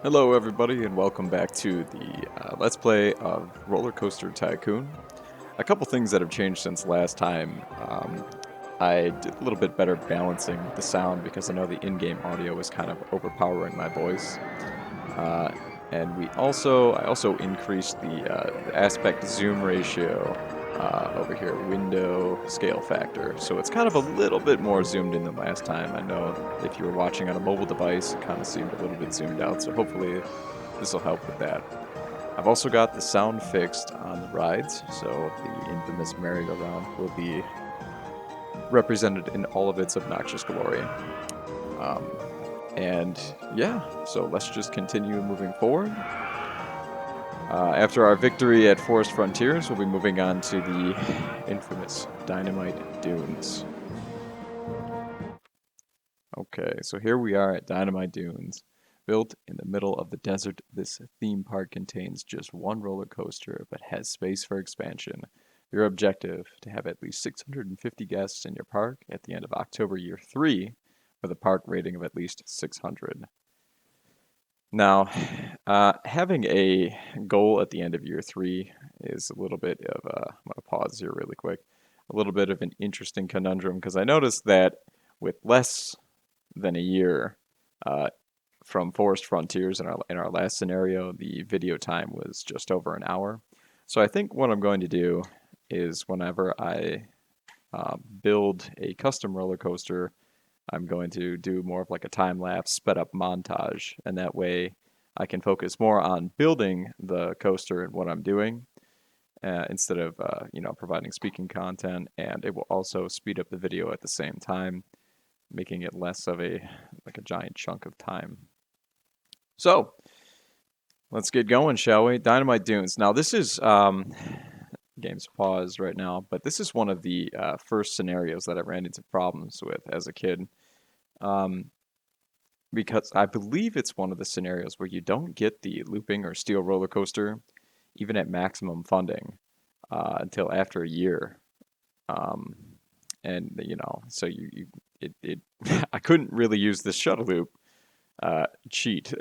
Hello everybody and welcome back to the Let's Play of RollerCoaster Tycoon. A couple things that have changed since last time. I did a little bit better balancing the sound because I know the in-game audio was kind of overpowering my voice. Uh, and I also increased the aspect zoom ratio over here, window scale factor. So it's kind of a little bit more zoomed in than last time. I know if you were watching on a mobile device, it kind of seemed a little bit zoomed out. So hopefully this will help with that. I've also got the sound fixed on the rides, so the infamous merry-go-round will be represented in all of its obnoxious glory. Um, and yeah, so let's just continue moving forward. After our victory at Forest Frontiers, we'll be moving on to the infamous Dynamite Dunes. Okay, so here we are at Dynamite Dunes. Built in the middle of the desert, this theme park contains just one roller coaster, but has space for expansion. Your objective, to have at least 650 guests in your park at the end of October Year 3, with a park rating of at least 600. Now, having a goal at the end of Year 3 is a little bit of a, I'm going to pause here really quick, a little bit of an interesting conundrum, because I noticed that with less than a year, from Forest Frontiers in our last scenario, the video time was just over an hour. So I think what I'm going to do is whenever I build a custom roller coaster, I'm going to do more of like a time-lapse sped up montage, and that way I can focus more on building the coaster and what I'm doing instead of providing speaking content, and it will also speed up the video at the same time, making it less of a giant chunk of time. So, let's get going, shall we? Dynamite Dunes. Now, this is game's pause right now, but this is one of the first scenarios that I ran into problems with as a kid, because I believe it's one of the scenarios where you don't get the looping or steel roller coaster, even at maximum funding, until after a year. And so I couldn't really use this shuttle loop cheat,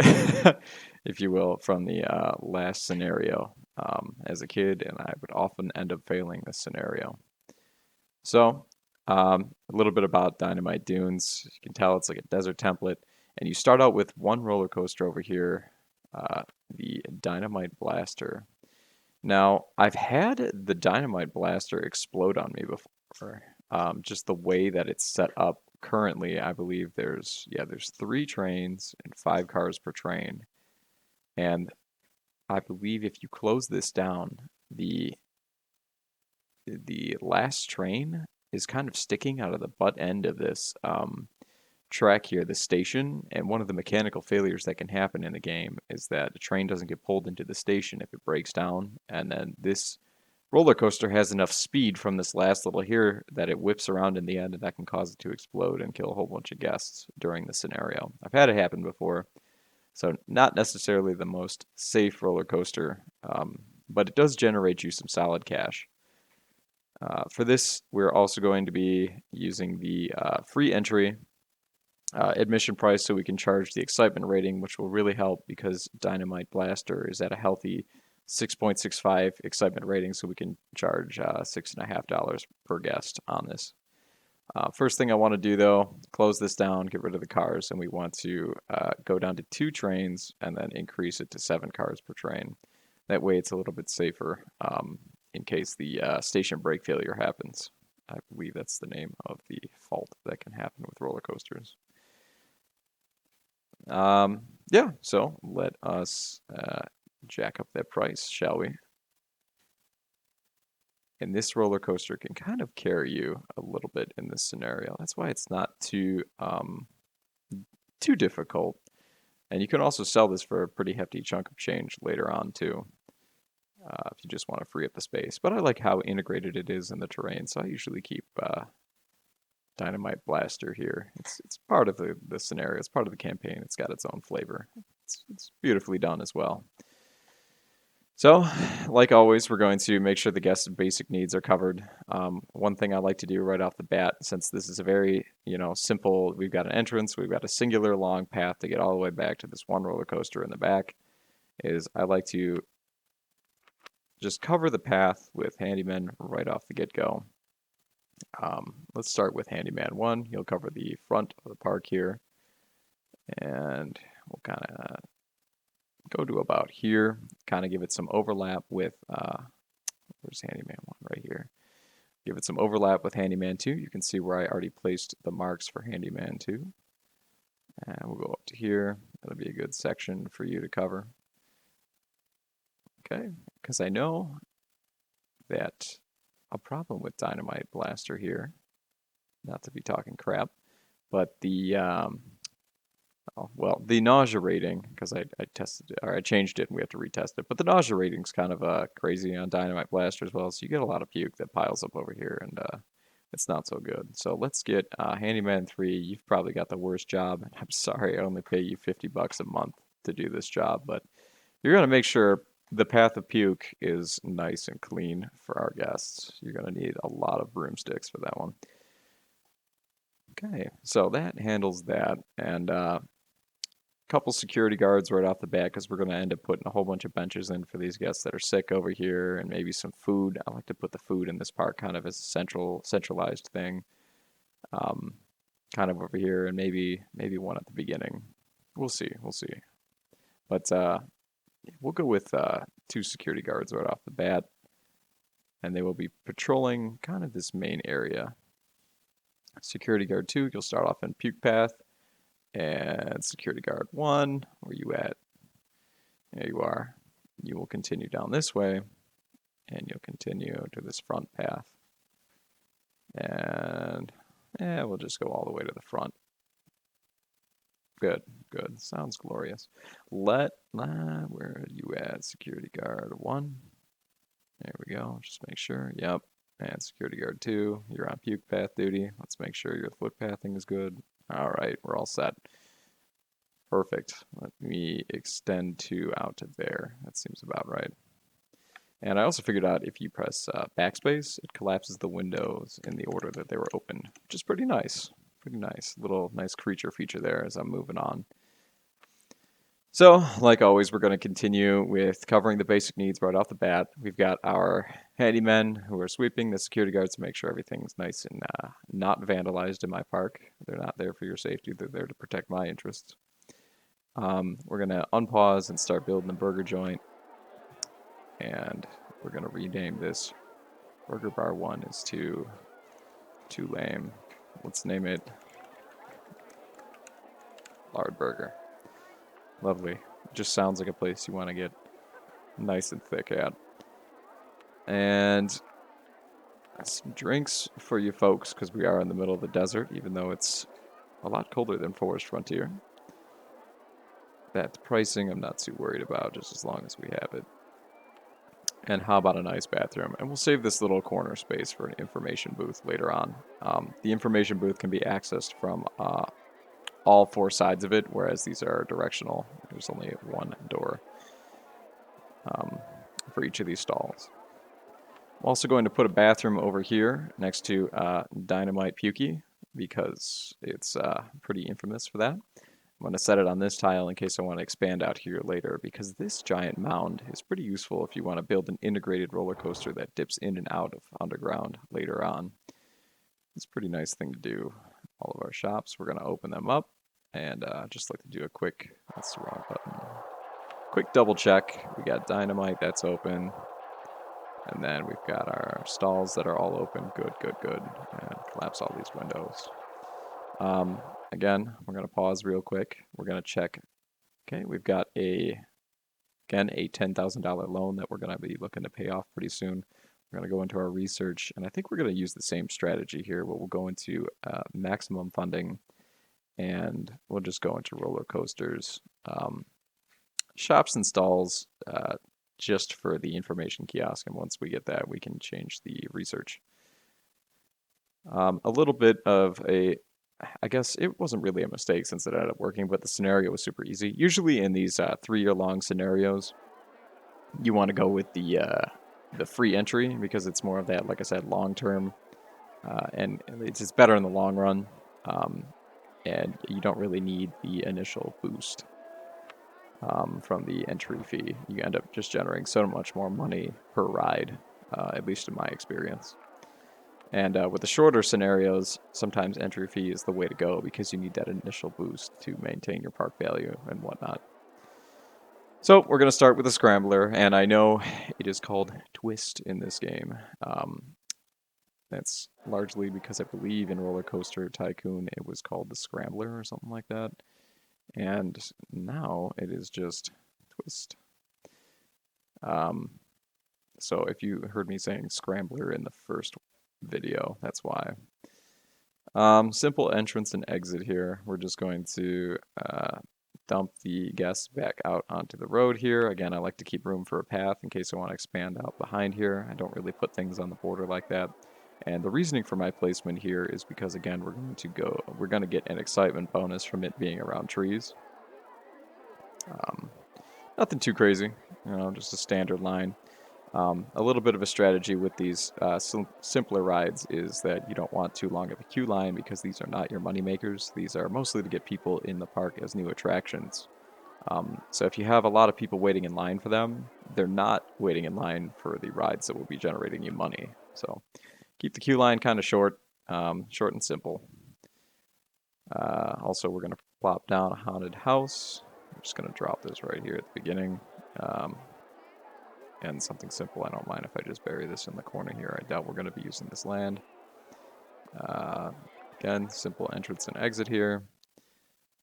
if you will, from the last scenario as a kid, and I would often end up failing this scenario. So, a little bit about Dynamite Dunes. You can tell it's like a desert template, and you start out with one roller coaster over here, the Dynamite Blaster. Now, I've had the Dynamite Blaster explode on me before. Just the way that it's set up currently, I believe there's 3 trains and 5 cars per train. And I believe if you close this down, the last train is kind of sticking out of the butt end of this track here, the station. And one of the mechanical failures that can happen in the game is that the train doesn't get pulled into the station if it breaks down, and then this roller coaster has enough speed from this last little here that it whips around in the end, and that can cause it to explode and kill a whole bunch of guests during the scenario. I've had it happen before, so not necessarily the most safe roller coaster, but it does generate you some solid cash. For this, we're also going to be using the free entry admission price, so we can charge the excitement rating, which will really help because Dynamite Blaster is at a healthy 6.65 excitement rating, so we can charge $6.50 per guest on this. First thing I want to do, though, close this down, get rid of the cars, and we want to go down to 2 trains and then increase it to 7 cars per train. That way it's a little bit safer in case the station brake failure happens. I believe that's the name of the fault that can happen with roller coasters. Yeah, so let us jack up that price, shall we? And this roller coaster can kind of carry you a little bit in this scenario. That's why it's not too difficult. And you can also sell this for a pretty hefty chunk of change later on too, if you just want to free up the space. But I like how integrated it is in the terrain, so I usually keep Dynamite Blaster here. It's part of the scenario. It's part of the campaign. It's got its own flavor. It's beautifully done as well. So, like always, we're going to make sure the guest's basic needs are covered. One thing I like to do right off the bat, since this is a very, simple, we've got an entrance, we've got a singular long path to get all the way back to this one roller coaster in the back, is I like to just cover the path with Handyman right off the get-go. Let's start with Handyman 1. He'll cover the front of the park here, and we'll kind of go to about here, kind of give it some overlap with, where's Handyman 1? Right here. Give it some overlap with Handyman 2. You can see where I already placed the marks for Handyman 2. And we'll go up to here. That'll be a good section for you to cover. Okay, because I know that a problem with Dynamite Blaster here, not to be talking crap, but the the nausea rating, because I tested it, or I changed it and we have to retest it, but the nausea rating's kind of crazy on Dynamite Blaster as well, so you get a lot of puke that piles up over here, and it's not so good. So let's get Handyman 3. You've probably got the worst job. I'm sorry, I only pay you $50 a month to do this job, but you're going to make sure the path of puke is nice and clean for our guests. You're going to need a lot of broomsticks for that one. Okay, so that handles that, and couple security guards right off the bat because we're going to end up putting a whole bunch of benches in for these guests that are sick over here, and maybe some food. I like to put the food in this park kind of as a centralized thing, kind of over here, and maybe one at the beginning. We'll see, but we'll go with 2 security guards right off the bat, and they will be patrolling kind of this main area. Security guard 2, you'll start off in puke path. And security guard 1, where you at? There you are. You will continue down this way, and you'll continue to this front path. And we'll just go all the way to the front. Good. Sounds glorious. Where are you at? Security guard 1. There we go. Just make sure. Yep. And security guard 2, you're on puke path duty. Let's make sure your footpathing is good. All right, we're all set. Perfect. Let me extend 2 out to there. That seems about right. And I also figured out if you press backspace, it collapses the windows in the order that they were opened, which is pretty nice. Little nice creature feature there as I'm moving on. So, like always, we're going to continue with covering the basic needs right off the bat. We've got our handymen who are sweeping, the security guards to make sure everything's nice and not vandalized in my park. They're not there for your safety. They're there to protect my interests. We're going to unpause and start building the burger joint. And we're going to rename this Burger Bar 1 is too lame. Let's name it Lard Burger. Lovely. Just sounds like a place you want to get nice and thick at. And some drinks for you folks, because we are in the middle of the desert, even though it's a lot colder than Forest Frontier. That pricing I'm not too worried about, just as long as we have it. And how about a nice bathroom? And we'll save this little corner space for an information booth later on. The information booth can be accessed from all 4 sides of it, whereas these are directional. There's only one door for each of these stalls. I'm also going to put a bathroom over here next to Dynamite Pukey because it's pretty infamous for that. I'm going to set it on this tile in case I want to expand out here later, because this giant mound is pretty useful if you want to build an integrated roller coaster that dips in and out of underground later on. It's a pretty nice thing to do. All of our shops, we're going to open them up, and just like to do a quick, that's the wrong button, quick double check. We got Dynamite, that's open, and then we've got our stalls that are all open. Good. And collapse all these windows. Again, we're going to pause real quick. We're going to check. Okay, we've got a $10,000 loan that we're going to be looking to pay off pretty soon. We're going to go into our research, and I think we're going to use the same strategy here, where we'll go into maximum funding, and we'll just go into roller coasters, shops and stalls, just for the information kiosk, and once we get that, we can change the research. A little bit of I guess it wasn't really a mistake since it ended up working, but the scenario was super easy. Usually in these 3-year-long scenarios, you want to go with the free entry because it's more of that, like I said, long term, and it's just better in the long run. And you don't really need the initial boost from the entry fee. You end up just generating so much more money per ride, at least in my experience. And with the shorter scenarios, sometimes entry fee is the way to go because you need that initial boost to maintain your park value and whatnot. So we're going to start with a scrambler, and I know it is called Twist in this game. That's largely because I believe in RollerCoaster Tycoon it was called the Scrambler or something like that. And now it is just Twist. So if you heard me saying Scrambler in the first video, that's why. Simple entrance and exit here. We're just going to dump the guests back out onto the road here. Again, I like to keep room for a path in case I want to expand out behind here. I don't really put things on the border like that. And the reasoning for my placement here is because, again, we're going to get an excitement bonus from it being around trees. Nothing too crazy, just a standard line. A little bit of a strategy with these simpler rides is that you don't want too long of a queue line because these are not your money makers. These are mostly to get people in the park as new attractions. So if you have a lot of people waiting in line for them, they're not waiting in line for the rides that will be generating you money. So keep the queue line kind of short and simple. Also, we're going to plop down a haunted house. I'm just going to drop this right here at the beginning. And something simple, I don't mind if I just bury this in the corner here. I doubt we're going to be using this land. Again, simple entrance and exit here.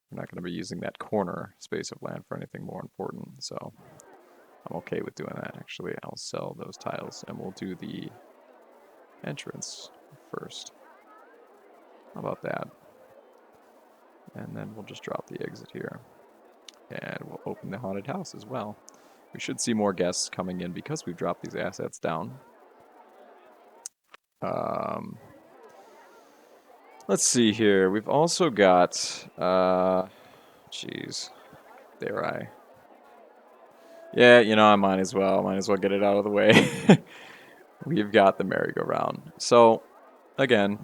We're not going to be using that corner space of land for anything more important, so I'm okay with doing that. Actually, I'll sell those tiles, and we'll do the entrance first. How about that? And then we'll just drop the exit here. And we'll open the haunted house as well. We should see more guests coming in because we've dropped these assets down. Let's see here. We've also got, jeez, dare I? Yeah, I might as well get it out of the way. We've got the merry-go-round. So, again,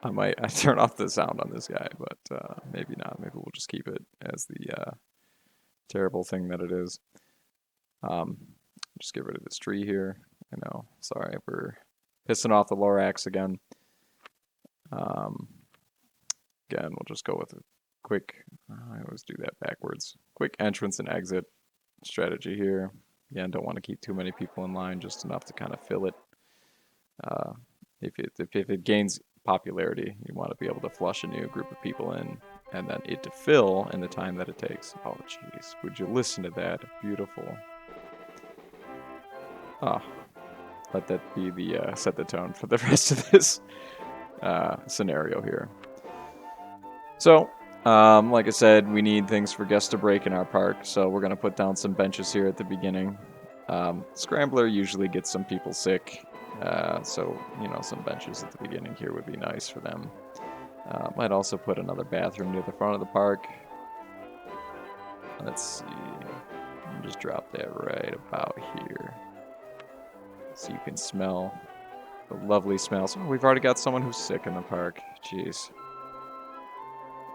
I turn off the sound on this guy, but maybe not. Maybe we'll just keep it as the terrible thing that it is. Just get rid of this tree here. I know. Sorry, we're pissing off the Lorax again. Again, we'll just go with a quick, I always do that backwards. Quick entrance and exit strategy here. Again, don't want to keep too many people in line, just enough to kind of fill it. If it gains popularity, you want to be able to flush a new group of people in, and then it to fill in the time that it takes. Oh, jeez. Would you listen to that? Beautiful. Let that be the set the tone for the rest of this scenario here. So, like I said, we need things for guests to break in our park, so we're going to put down some benches here at the beginning. Scrambler usually gets some people sick, so, some benches at the beginning here would be nice for them. Might also put another bathroom near the front of the park. Let's see. I'll just drop that right about here. So you can smell the lovely smells. Oh, we've already got someone who's sick in the park. Jeez.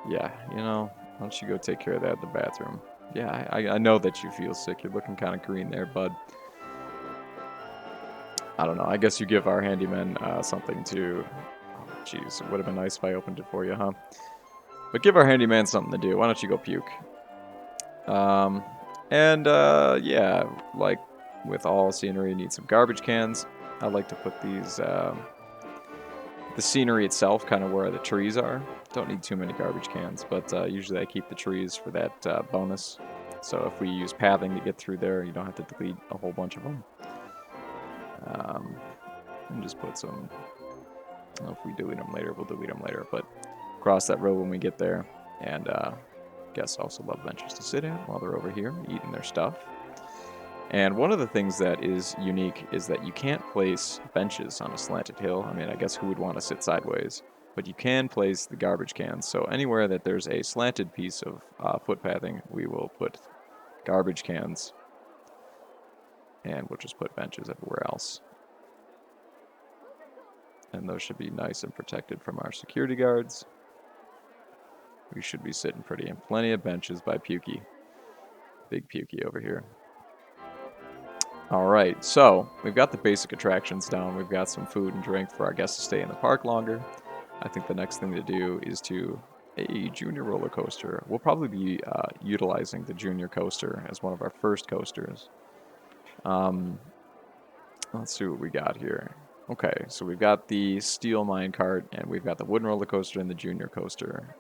Yeah, why don't you go take care of that in the bathroom? Yeah, I know that you feel sick. You're looking kind of green there, bud. I don't know. I guess you give our handyman something to... Oh, jeez, it would have been nice if I opened it for you, huh? But give our handyman something to do. Why don't you go puke? Yeah, like with all scenery, you need some garbage cans. I like to put these... the scenery itself, kind of where the trees are. Don't need too many garbage cans, but usually I keep the trees for that bonus. So if we use pathing to get through there, you don't have to delete a whole bunch of them. And just put some... I don't know if we delete them later, we'll delete them later, but cross that road when we get there. And guests also love benches to sit at while they're over here eating their stuff. And one of the things that is unique is that you can't place benches on a slanted hill. I mean, I guess who would want to sit sideways? But you can place the garbage cans. So anywhere that there's a slanted piece of footpathing, we will put garbage cans. And we'll just put benches everywhere else. And those should be nice and protected from our security guards. We should be sitting pretty, and plenty of benches by Pukey. Big Pukey over here. All right, so we've got the basic attractions down. We've got some food and drink for our guests to stay in the park longer. I think the next thing to do is to a junior roller coaster. We'll probably be utilizing the junior coaster as one of our first coasters. Let's see what we got here. Okay, so we've got the steel minecart, and we've got the wooden roller coaster and the junior coaster.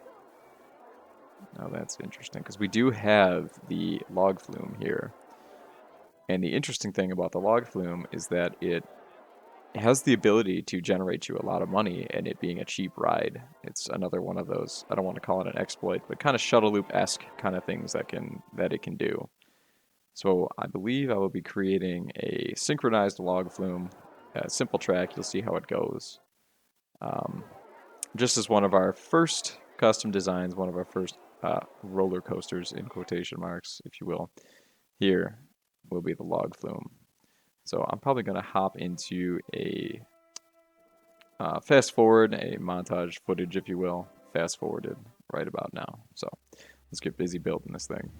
Now that's interesting, because we do have the log flume here. And the interesting thing about the log flume is that it has the ability to generate you a lot of money, and it being a cheap ride. It's another one of those, I don't want to call it an exploit, but kind of shuttle loop-esque kind of things that it can do. So I believe I will be creating a synchronized log flume, a simple track. You'll see how it goes. Just as one of our first custom designs, one of our first roller coasters in quotation marks, if you will. Here will be the log flume. So I'm probably going to hop into a fast forward, a montage footage, if you will, fast forwarded right about now. So let's get busy building this thing.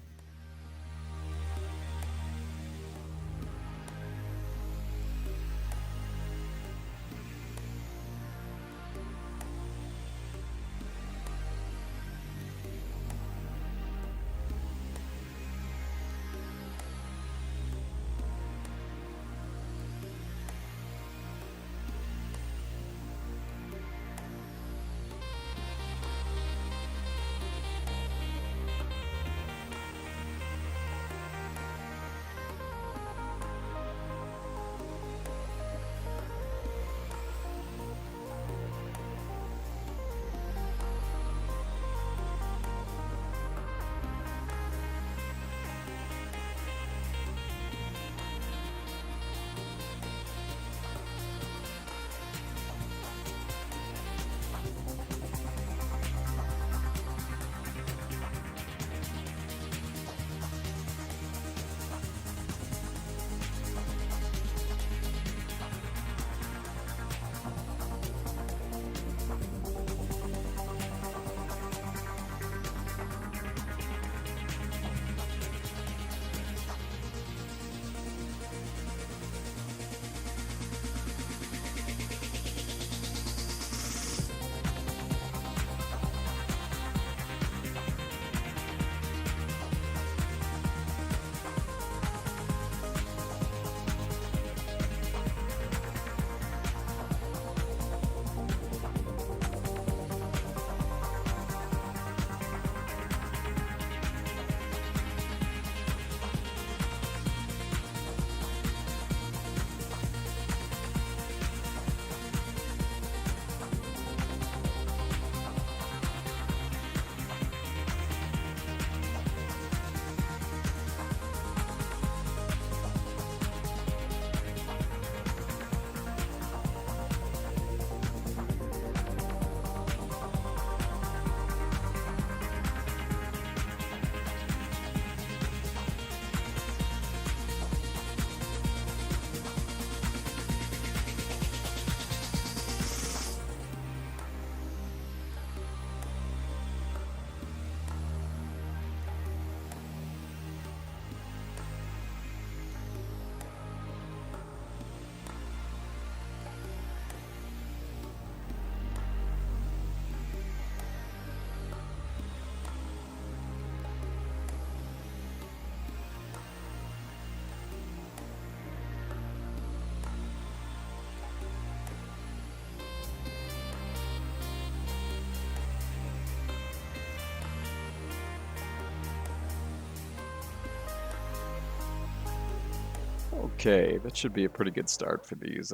Okay, that should be a pretty good start for these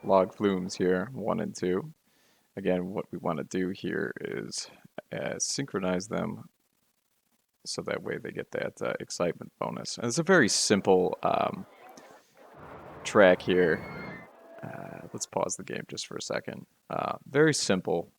log flumes here, 1 and 2. Again, what we want to do here is synchronize them so that way they get that excitement bonus. And it's a very simple track here. Let's pause the game just for a second. Very simple.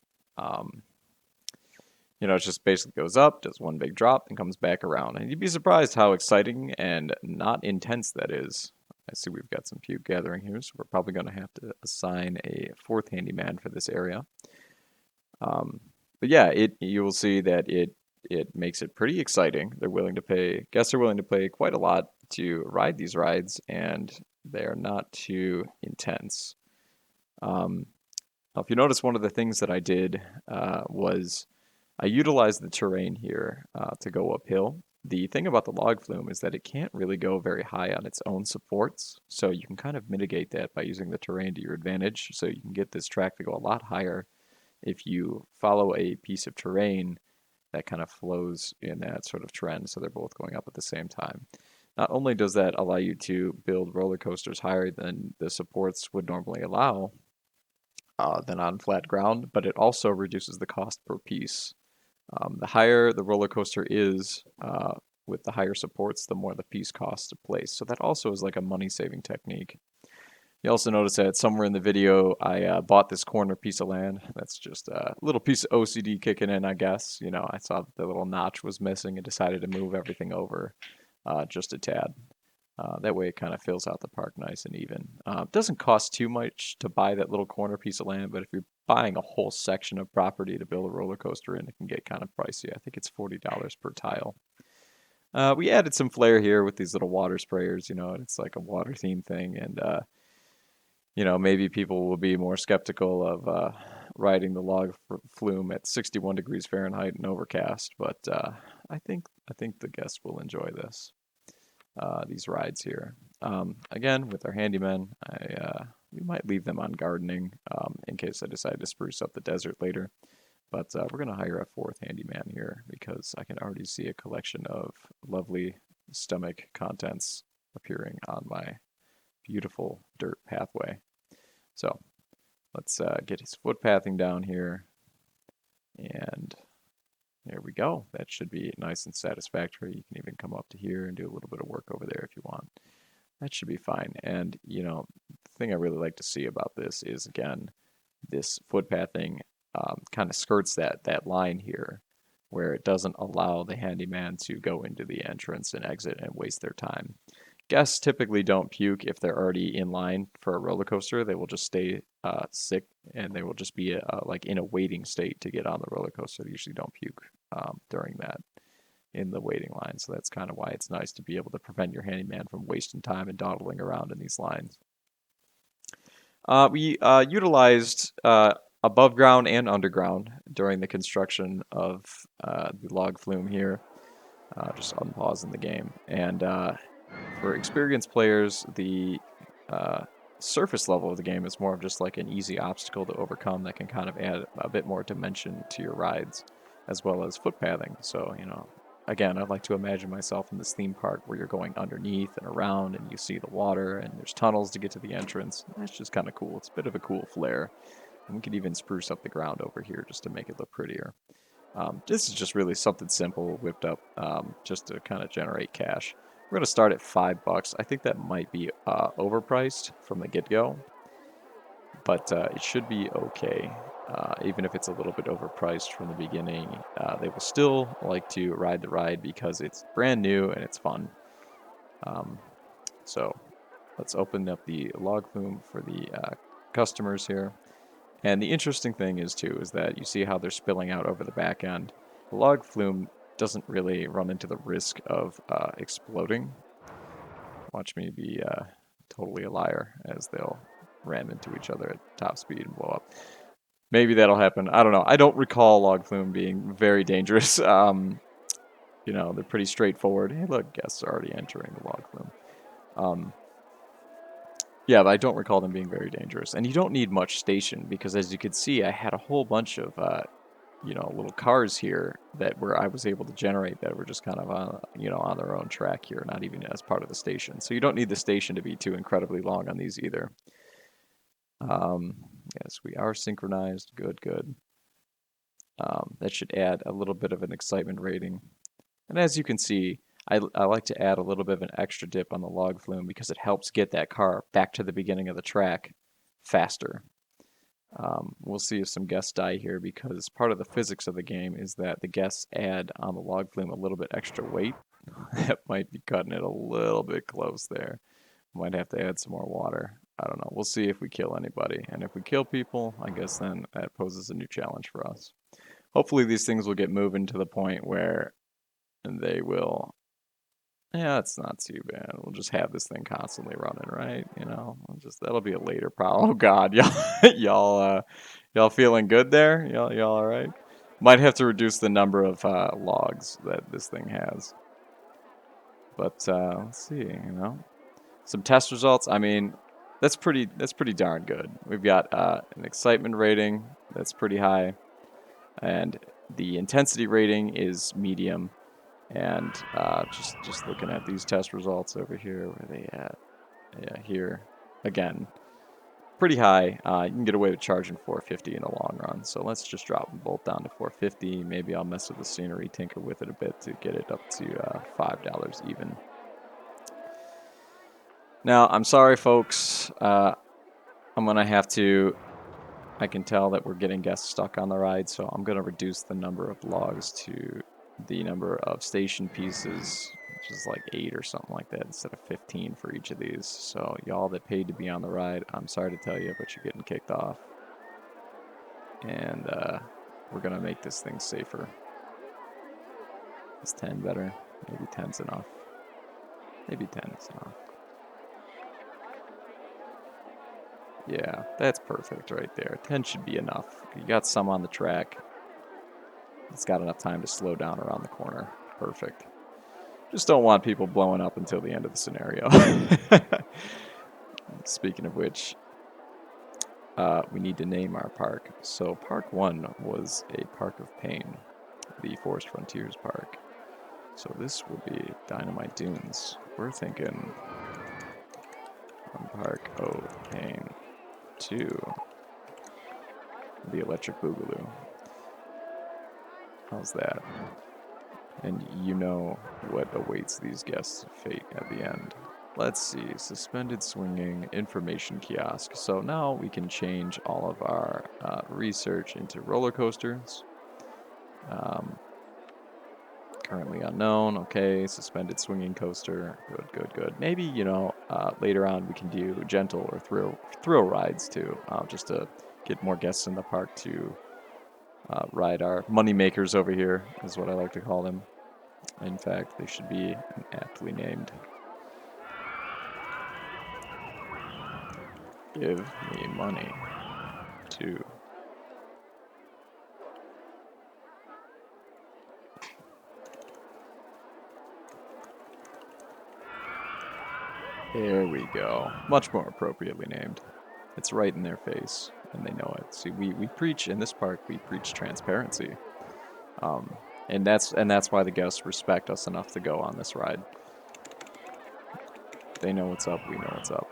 You know, it just basically goes up, does one big drop, and comes back around. And you'd be surprised how exciting and not intense that is. I see we've got some puke gathering here, so we're probably going to have to assign a fourth handyman for this area. But yeah, you will see that it makes it pretty exciting. They're willing to pay, guests are willing to pay quite a lot to ride these rides, and they're not too intense. Now, if you notice, one of the things that I did was I utilized the terrain here to go uphill. The thing about the log flume is that it can't really go very high on its own supports, so you can kind of mitigate that by using the terrain to your advantage, so you can get this track to go a lot higher if you follow a piece of terrain that kind of flows in that sort of trend, so they're both going up at the same time. Not only does that allow you to build roller coasters higher than the supports would normally allow than on flat ground, but it also reduces the cost per piece. The higher the roller coaster is with the higher supports, the more the piece costs to place. So that also is like a money-saving technique. You also notice that somewhere in the video, I bought this corner piece of land. That's just a little piece of OCD kicking in, I guess. You know, I saw that the little notch was missing and decided to move everything over just a tad. That way it kind of fills out the park nice and even. It doesn't cost too much to buy that little corner piece of land, but if you're buying a whole section of property to build a roller coaster in, it can get kind of pricey. I think it's $40 per tile. We added some flair here with these little water sprayers, you know, and it's like a water theme thing, and you know, maybe people will be more skeptical of riding the log flume at 61 degrees Fahrenheit and overcast, but I think the guests will enjoy these rides here. Again, with our handymen, we might leave them on gardening in case I decide to spruce up the desert later. But we're going to hire a fourth handyman here because I can already see a collection of lovely stomach contents appearing on my beautiful dirt pathway. So let's get his footpathing down here, and there we go. That should be nice and satisfactory. You can even come up to here and do a little bit of work over there if you want. That should be fine. And, you know, the thing I really like to see about this is, again, this footpathing kind of skirts that line here where it doesn't allow the handyman to go into the entrance and exit and waste their time. Guests typically don't puke if they're already in line for a roller coaster. They will just stay sick, and they will just be like in a waiting state to get on the roller coaster. They usually don't puke during that in the waiting line. So that's kind of why it's nice to be able to prevent your handyman from wasting time and dawdling around in these lines. We utilized above ground and underground during the construction of the log flume here. Just unpausing the game. And for experienced players, the surface level of the game is more of just like an easy obstacle to overcome that can kind of add a bit more dimension to your rides, as well as footpathing. So, you know, again, I'd like to imagine myself in this theme park where you're going underneath and around and you see the water and there's tunnels to get to the entrance. That's just kind of cool. It's a bit of a cool flair. And we could even spruce up the ground over here just to make it look prettier. This is just really something simple whipped up just to kind of generate cash. We're going to start at $5. I think that might be overpriced from the get-go, but it should be okay. Even if it's a little bit overpriced from the beginning, they will still like to ride the ride because it's brand new and it's fun. So let's open up the log flume for the customers here. And the interesting thing is that you see how they're spilling out over the back end. The log flume doesn't really run into the risk of exploding. Watch me be totally a liar as they'll ram into each other at top speed and blow up. Maybe that'll happen. I don't know. I don't recall log flume being very dangerous. You know, they're pretty straightforward. Hey, look, guests are already entering the log flume. Yeah, but I don't recall them being very dangerous. And you don't need much station because, as you could see, I had a whole bunch of, you know, little cars here where I was able to generate that were just kind of, you know, on their own track here, not even as part of the station. So you don't need the station to be too incredibly long on these either. Yes, we are synchronized. Good, good. That should add a little bit of an excitement rating. And as you can see, I like to add a little bit of an extra dip on the log flume because it helps get that car back to the beginning of the track faster. We'll see if some guests die here because part of the physics of the game is that the guests add on the log flume a little bit extra weight. That might be cutting it a little bit close there. Might have to add some more water. I don't know. We'll see if we kill anybody. And if we kill people, I guess then that poses a new challenge for us. Hopefully these things will get moving to the point where they will. Yeah, it's not too bad. We'll just have this thing constantly running, right? You know, that'll be a later problem. Oh God, y'all feeling good there? Y'all all right? Might have to reduce the number of logs that this thing has. But let's see. Some test results. I mean, that's pretty darn good. We've got an excitement rating that's pretty high, and the intensity rating is medium. And just looking at these test results over here, where are they at? Yeah, here again, pretty high. You can get away with charging 450 in the long run. So let's just drop them both down to 450. Maybe I'll mess with the scenery, tinker with it a bit to get it up to $5 even. Now, I'm sorry, folks. I'm gonna have to. I can tell that we're getting guests stuck on the ride, so I'm gonna reduce the number of logs to the number of station pieces, which is like 8 or something like that, instead of 15 for each of these. So y'all that paid to be on the ride, I'm sorry to tell you, but you're getting kicked off. And we're gonna make this thing safer. Is 10 better? Maybe 10's enough. Maybe 10 is enough. Yeah, that's perfect right there. 10 should be enough. You got some on the track. It's got enough time to slow down around the corner. Perfect. Just don't want people blowing up until the end of the scenario. Speaking of which, we need to name our park. So Park 1 was a Park of Pain, the Forest Frontiers Park. So this will be Dynamite Dunes. We're thinking Park of Pain 2, the Electric Boogaloo. How's that? And you know what awaits these guests' fate at the end. Let's see, suspended swinging information kiosk. So now we can change all of our research into roller coasters. Currently unknown. Okay, suspended swinging coaster. Good. Maybe later on we can do gentle or thrill rides too, just to get more guests in the park to ride our money makers over here, is what I like to call them. In fact, they should be aptly named. Give me money too. There we go. Much more appropriately named. It's right in their face, and they know it. See, we preach in this park. We preach transparency, and that's why the guests respect us enough to go on this ride. They know what's up. We know what's up.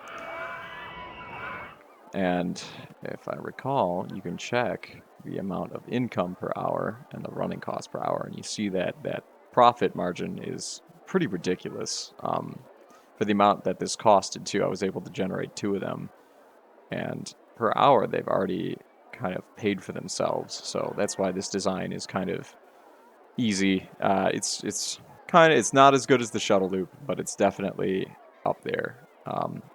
And if I recall, you can check the amount of income per hour and the running cost per hour, and you see that profit margin is pretty ridiculous. For the amount that this costed too, I was able to generate 2 of them, and per hour they've already kind of paid for themselves. So that's why this design is kind of easy. It's not as good as the shuttle loop, but it's definitely up there.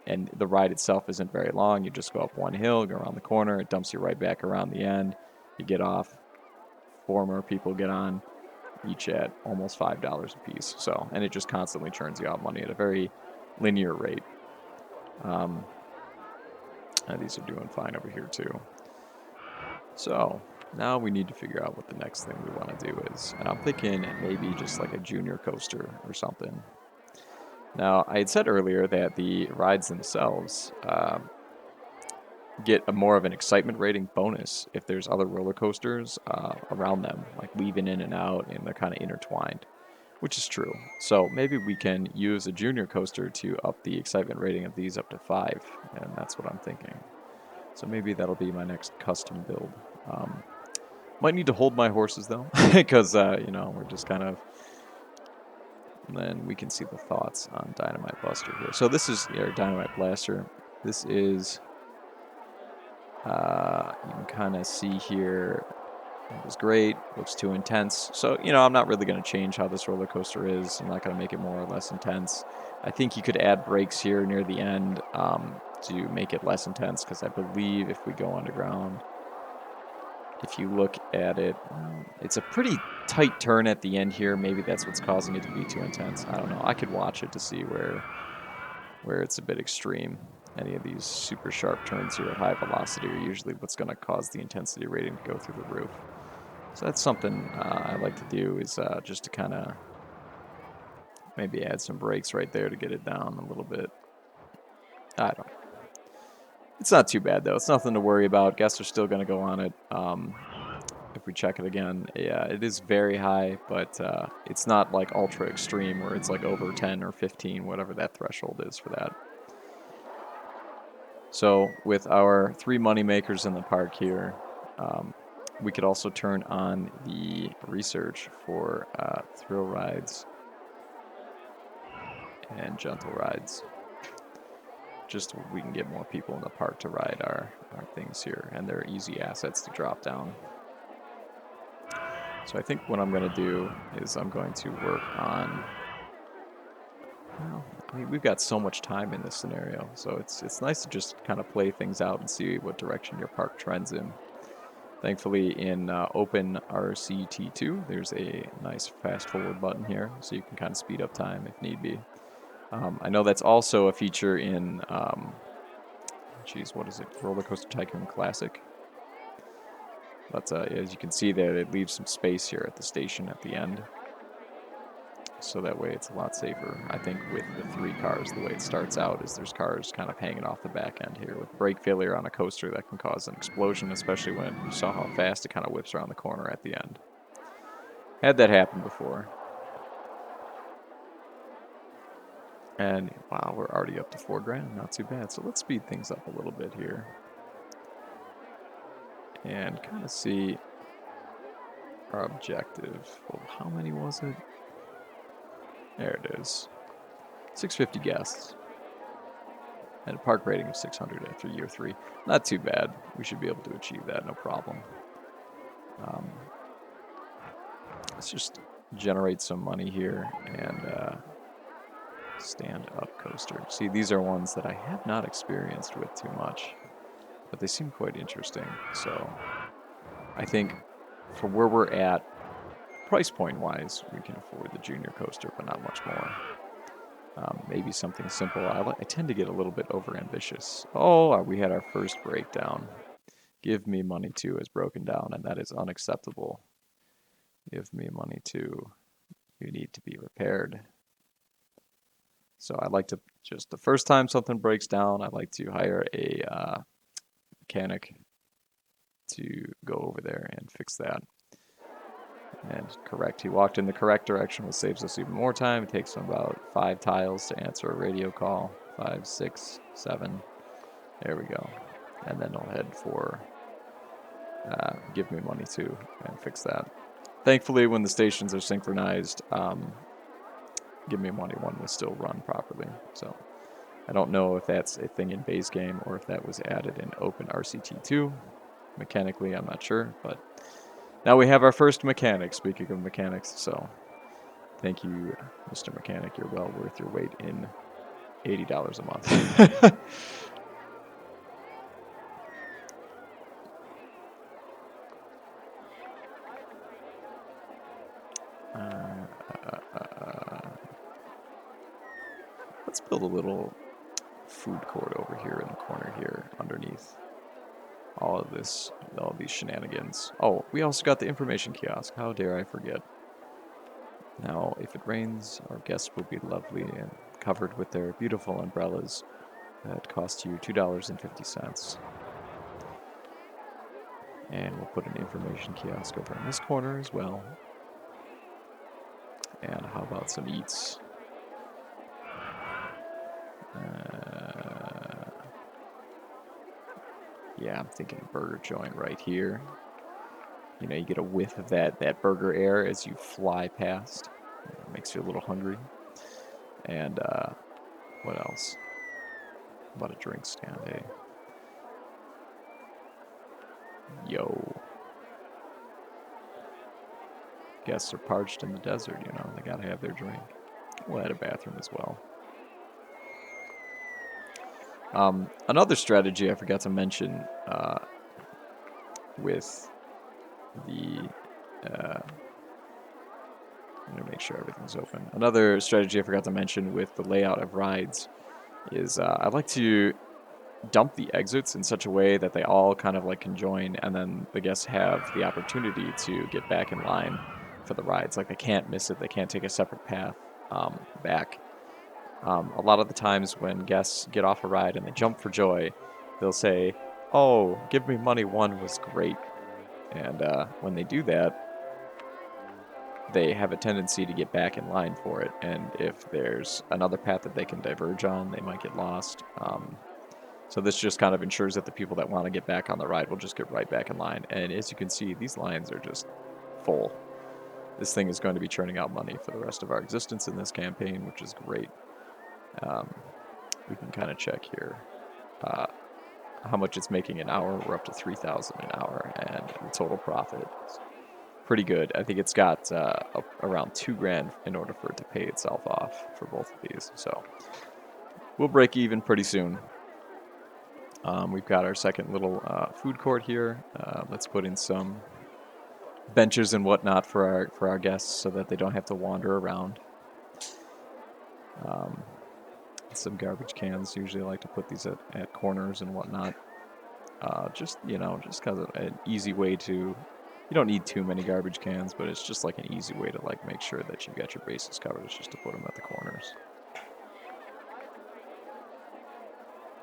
And the ride itself isn't very long. You just go up one hill, go around the corner, it dumps you right back around the end. You get off, 4 more people get on, each at almost $5 a piece. So, and it just constantly churns you out money at a very linear rate. These are doing fine over here too. So now we need to figure out what the next thing we want to do is. And I'm thinking maybe just like a junior coaster or something. Now, I had said earlier that the rides themselves get more of an excitement rating bonus if there's other roller coasters around them, like weaving in and out, and they're kind of intertwined, which is true. So maybe we can use a junior coaster to up the excitement rating of these up to 5, and that's what I'm thinking. So maybe that'll be my next custom build. Might need to hold my horses though, because we're just kind of. And then we can see the thoughts on Dynamite Buster here. So this is Dynamite Blaster. This is You can kind of see here, it was great, looks too intense. So, you know, I'm not really going to change how this roller coaster is. I'm not going to make it more or less intense. I think you could add brakes here near the end to make it less intense, because I believe if we go underground, if you look at it, it's a pretty tight turn at the end here. Maybe that's what's causing it to be too intense. I don't know. I could watch it to see where it's a bit extreme. Any of these super sharp turns here at high velocity are usually what's going to cause the intensity rating to go through the roof. So that's something I like to do, is just to kind of maybe add some brakes right there to get it down a little bit. I don't know. It's not too bad, though. It's nothing to worry about. Guests are still going to go on it. If we check it again, yeah, it is very high, but it's not like ultra extreme where it's like over 10 or 15, whatever that threshold is for that. So with our 3 money makers in the park here, we could also turn on the research for thrill rides and gentle rides. Just so we can get more people in the park to ride our things here, and they're easy assets to drop down. So I think what I'm going to do is I'm going to work on, well, I mean, we've got so much time in this scenario, so it's nice to just kind of play things out and see what direction your park trends in. Thankfully, in Open RCT2, there's a nice fast forward button here, so you can kind of speed up time if need be. I know that's also a feature in, what is it, RollerCoaster Tycoon Classic. But as you can see there, it leaves some space here at the station at the end. So that way it's a lot safer. I think with the 3 cars, the way it starts out is there's cars kind of hanging off the back end here. With brake failure on a coaster, that can cause an explosion, especially when you saw how fast it kind of whips around the corner at the end. Had that happen before. And wow, we're already up to $4,000. Not too bad. So let's speed things up a little bit here. And kind of see our objective. Well, how many was it? There it is. 650 guests. And a park rating of 600 after year 3. Not too bad. We should be able to achieve that, no problem. Let's just generate some money here and stand-up coaster. See, these are ones that I have not experienced with too much, but they seem quite interesting. So I think for where we're at, price point-wise, we can afford the junior coaster, but not much more. Maybe something simple. I tend to get a little bit overambitious. Oh, we had our first breakdown. Give me money too is broken down, and that is unacceptable. Give me money too. You need to be repaired. So I like to just, the first time something breaks down, I like to hire a mechanic to go over there and fix that. And correct, he walked in the correct direction, which saves us even more time. It takes him about 5 tiles to answer a radio call. 5, 6, 7. There we go. And then I'll head for give me money too and fix that. Thankfully, when the stations are synchronized, give me money 1 will still run properly. So I don't know if that's a thing in base game or if that was added in Open RCT2. Mechanically, I'm not sure, but now we have our first mechanic, speaking of mechanics, so thank you, Mr. Mechanic. You're well worth your weight in $80 a month. Let's build a little food court over here in the corner here underneath all of this, all these shenanigans. Oh, we also got the information kiosk. How dare I forget. Now, if it rains, our guests will be lovely and covered with their beautiful umbrellas that cost you $2.50. And we'll put an information kiosk over in this corner as well. And how about some eats? Yeah, I'm thinking burger joint right here. You know, you get a whiff of that burger air as you fly past. It makes you a little hungry. And what else? What a drink stand, eh? Yo. Guests are parched in the desert, you know. They gotta have their drink. We'll add a bathroom as well. Another strategy I forgot to mention with the... I'm going to make sure everything's open. Another strategy I forgot to mention with the layout of rides is I like to dump the exits in such a way that they all kind of like conjoin, and then the guests have the opportunity to get back in line for the rides. Like they can't miss it. They can't take a separate path back. A lot of the times when guests get off a ride and they jump for joy, they'll say, "Oh, Give Me Money 1 was great." And when they do that, they have a tendency to get back in line for it. And if there's another path that they can diverge on, they might get lost. So this just kind of ensures that the people that want to get back on the ride will just get right back in line. And as you can see, these lines are just full. This thing is going to be churning out money for the rest of our existence in this campaign, which is great. We can kind of check here how much it's making an hour. We're up to 3,000 an hour, and the total profit is pretty good. I think it's got around $2,000 in order for it to pay itself off for both of these. So we'll break even pretty soon. We've got our second little food court here. Let's put in some benches and whatnot for our guests so that they don't have to wander around. Some garbage cans. Usually I like to put these at corners and whatnot. Just because of an easy way to... You don't need too many garbage cans, but it's just like an easy way to like make sure that you've got your bases covered. It's just to put them at the corners.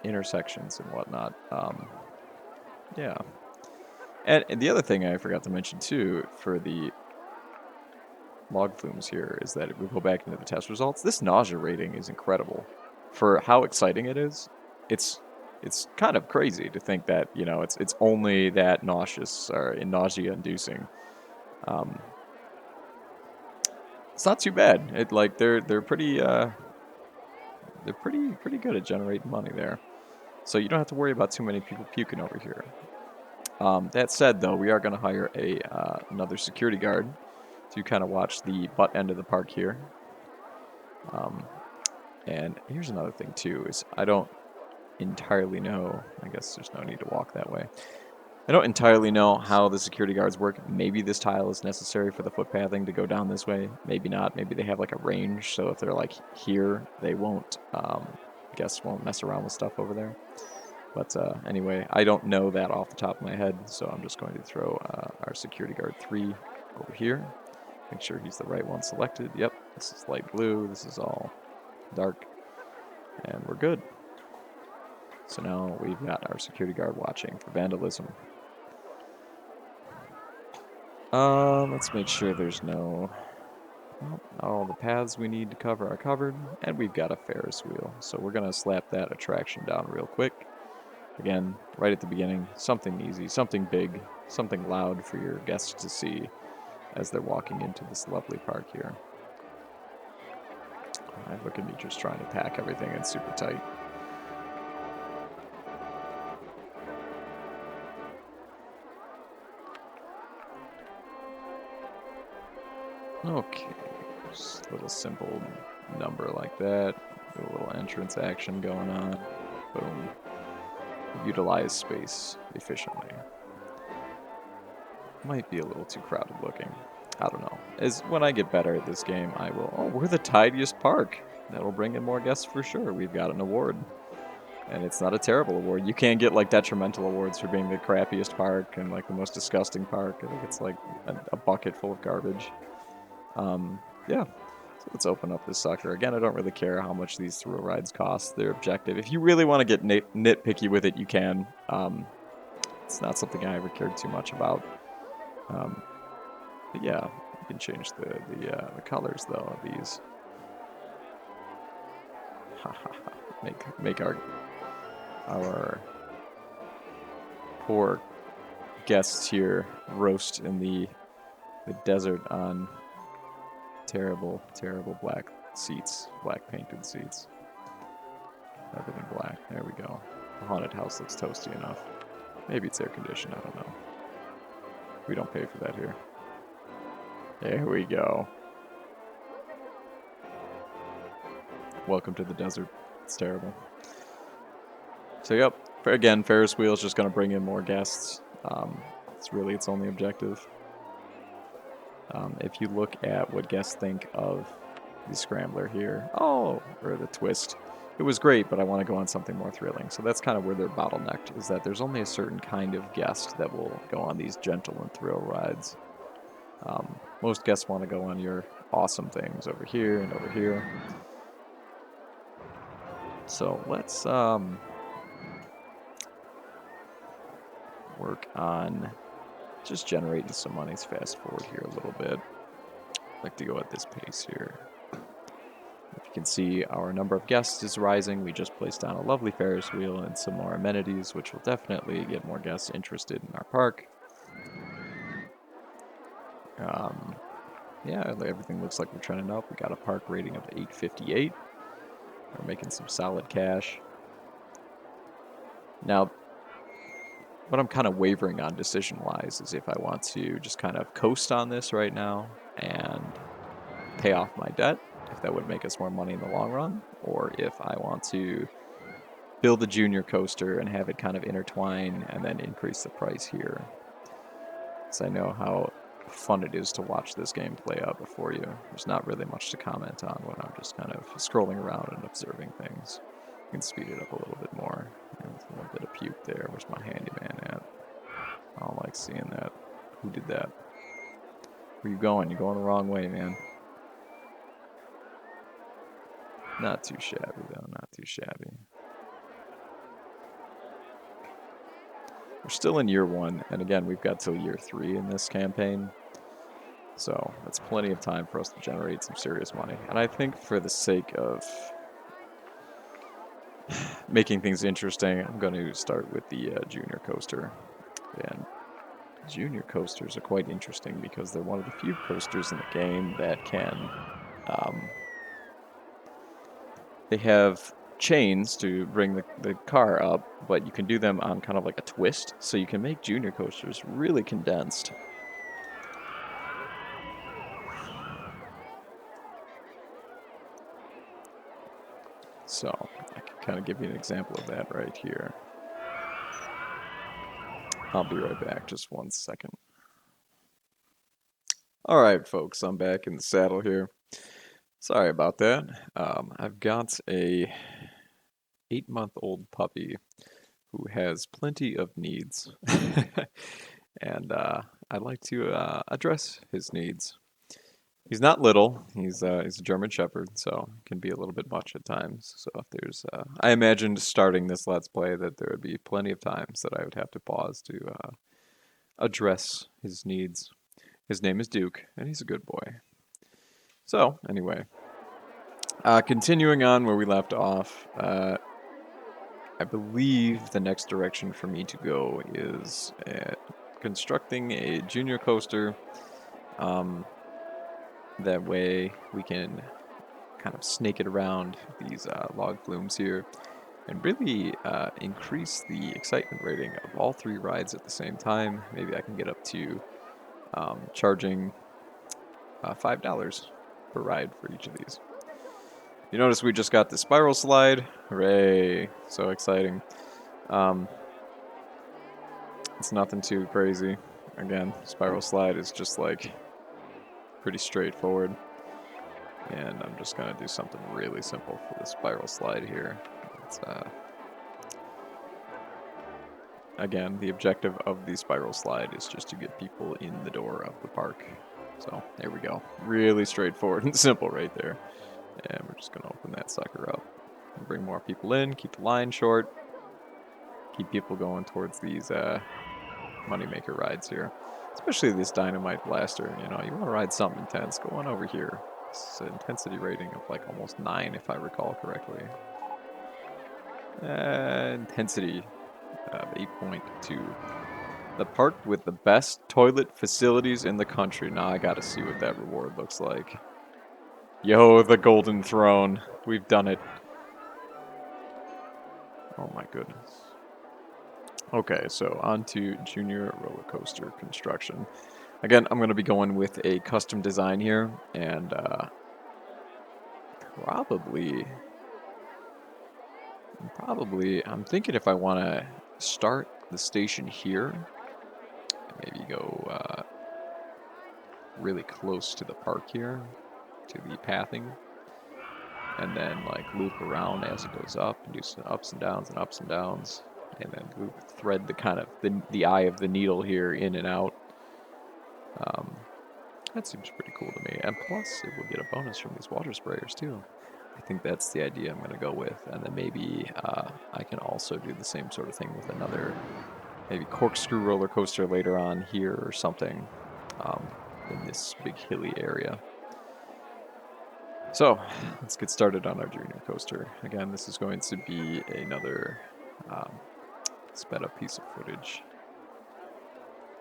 Intersections and whatnot. Yeah. And the other thing I forgot to mention too for the log flumes here is that if we go back into the test results, this nausea rating is incredible. For how exciting it is, it's kind of crazy to think that, you know, it's only that nauseous or nausea inducing. It's not too bad. It like they're pretty good at generating money there. So you don't have to worry about too many people puking over here. That said, though, we are going to hire another security guard to kind of watch the butt end of the park here. And here's another thing, too, is I don't entirely know. I guess there's no need to walk that way. I don't entirely know how the security guards work. Maybe this tile is necessary for the footpathing to go down this way. Maybe not. Maybe they have like a range, so if they're like here, they won't, guests won't mess around with stuff over there. But anyway, I don't know that off the top of my head, so I'm just going to throw our security guard 3 over here. Make sure he's the right one selected. Yep, this is light blue. This is all dark. And we're good. So now we've got our security guard watching for vandalism. Let's make sure there's no... Well, all the paths we need to cover are covered, and we've got a Ferris wheel. So we're going to slap that attraction down real quick. Again, right at the beginning, something easy, something big, something loud for your guests to see as they're walking into this lovely park here. Alright, look at me just trying to pack everything in super tight. Okay, just a little simple number like that. A little entrance action going on. Boom. Utilize space efficiently. Might be a little too crowded looking. I don't know. As when I get better at this game, I will... Oh, we're the tidiest park. That'll bring in more guests for sure. We've got an award. And it's not a terrible award. You can get like detrimental awards for being the crappiest park and like the most disgusting park. I think it's like a bucket full of garbage. Yeah. So let's open up this sucker. Again, I don't really care how much these thrill rides cost. They're objective. If you really want to get nitpicky with it, you can. It's not something I ever cared too much about. But yeah, you can change the colors though of these. Make our poor guests here roast in the desert on terrible black seats, black painted seats. Everything black. There we go. The haunted house looks toasty enough. Maybe it's air conditioned. I don't know. We don't pay for that here. There we go. Welcome to the desert. It's terrible. So yep, again, Ferris wheel is just going to bring in more guests. It's really its only objective. If you look at what guests think of the scrambler here, or the twist, it was great, but I want to go on something more thrilling. So that's kind of where they're bottlenecked, is that there's only a certain kind of guest that will go on these gentle and thrill rides. Most guests want to go on your awesome things over here and over here. So let's work on just generating some money. Let's fast forward here a little bit. I'd like to go at this pace here. If you can see, our number of guests is rising. We just placed down a lovely Ferris wheel and some more amenities, which will definitely get more guests interested in our park. Yeah, everything looks like we're trending up. We got a park rating of 858. We're making some solid cash. Now, what I'm kind of wavering on decision-wise is if I want to just kind of coast on this right now and pay off my debt, if that would make us more money in the long run, or if I want to build a junior coaster and have it kind of intertwine and then increase the price here. Because I know how fun it is to watch this game play out before you. There's not really much to comment on when I'm just kind of scrolling around and observing things. You can speed it up a little bit more. There's a little bit of puke there. Where's my handyman at? I don't like seeing that. Who did that? Where you going? You're going the wrong way, man. Not too shabby, though. Not too shabby. We're still in year 1, and again, we've got till year 3 in this campaign. So that's plenty of time for us to generate some serious money. And I think for the sake of making things interesting, I'm going to start with the junior coaster. And junior coasters are quite interesting because they're one of the few coasters in the game that can... they have chains to bring the car up, but you can do them on kind of like a twist, so you can make junior coasters really condensed. So I can kind of give you an example of that right here. I'll be right back, just 1 second. All right, folks, I'm back in the saddle here. Sorry about that. I've got a 8-month-old puppy who has plenty of needs, and I'd like to address his needs. He's not little. He's a German Shepherd, so it can be a little bit much at times. So if there's, I imagined starting this Let's Play that there would be plenty of times that I would have to pause to address his needs. His name is Duke, and he's a good boy. So anyway, continuing on where we left off, I believe the next direction for me to go is constructing a junior coaster. That way we can kind of snake it around these log flumes here and really increase the excitement rating of all 3 rides at the same time. Maybe I can get up to charging $5 per ride for each of these. You notice we just got the spiral slide. Hooray! So exciting. It's nothing too crazy. Again, spiral slide is just like pretty straightforward. And I'm just going to do something really simple for the spiral slide here. It's, again, the objective of the spiral slide is just to get people in the door of the park. So there we go. Really straightforward and simple right there. And we're just going to open that sucker up. And bring more people in, keep the line short. Keep people going towards these moneymaker rides here. Especially this Dynamite blaster. You know, you want to ride something intense, go on over here. It's an intensity rating of like almost 9 if I recall correctly. Intensity of 8.2. The park with the best toilet facilities in the country. Now I gotta see what that reward looks like. Yo, the golden throne. We've done it. Oh my goodness. Okay, so on to junior roller coaster construction. Again, I'm going to be going with a custom design here, and probably, I'm thinking if I want to start the station here, maybe go really close to the park here, to the pathing, and then like loop around as it goes up and do some ups and downs and ups and downs, and then thread the kind of the eye of the needle here in and out. That seems pretty cool to me, and plus it will get a bonus from these water sprayers too. I think that's the idea I'm going to go with, and then maybe I can also do the same sort of thing with another, maybe corkscrew roller coaster later on here or something, um, in this big hilly area. So let's get started on our junior coaster. Again, this is going to be another um, sped up piece of footage,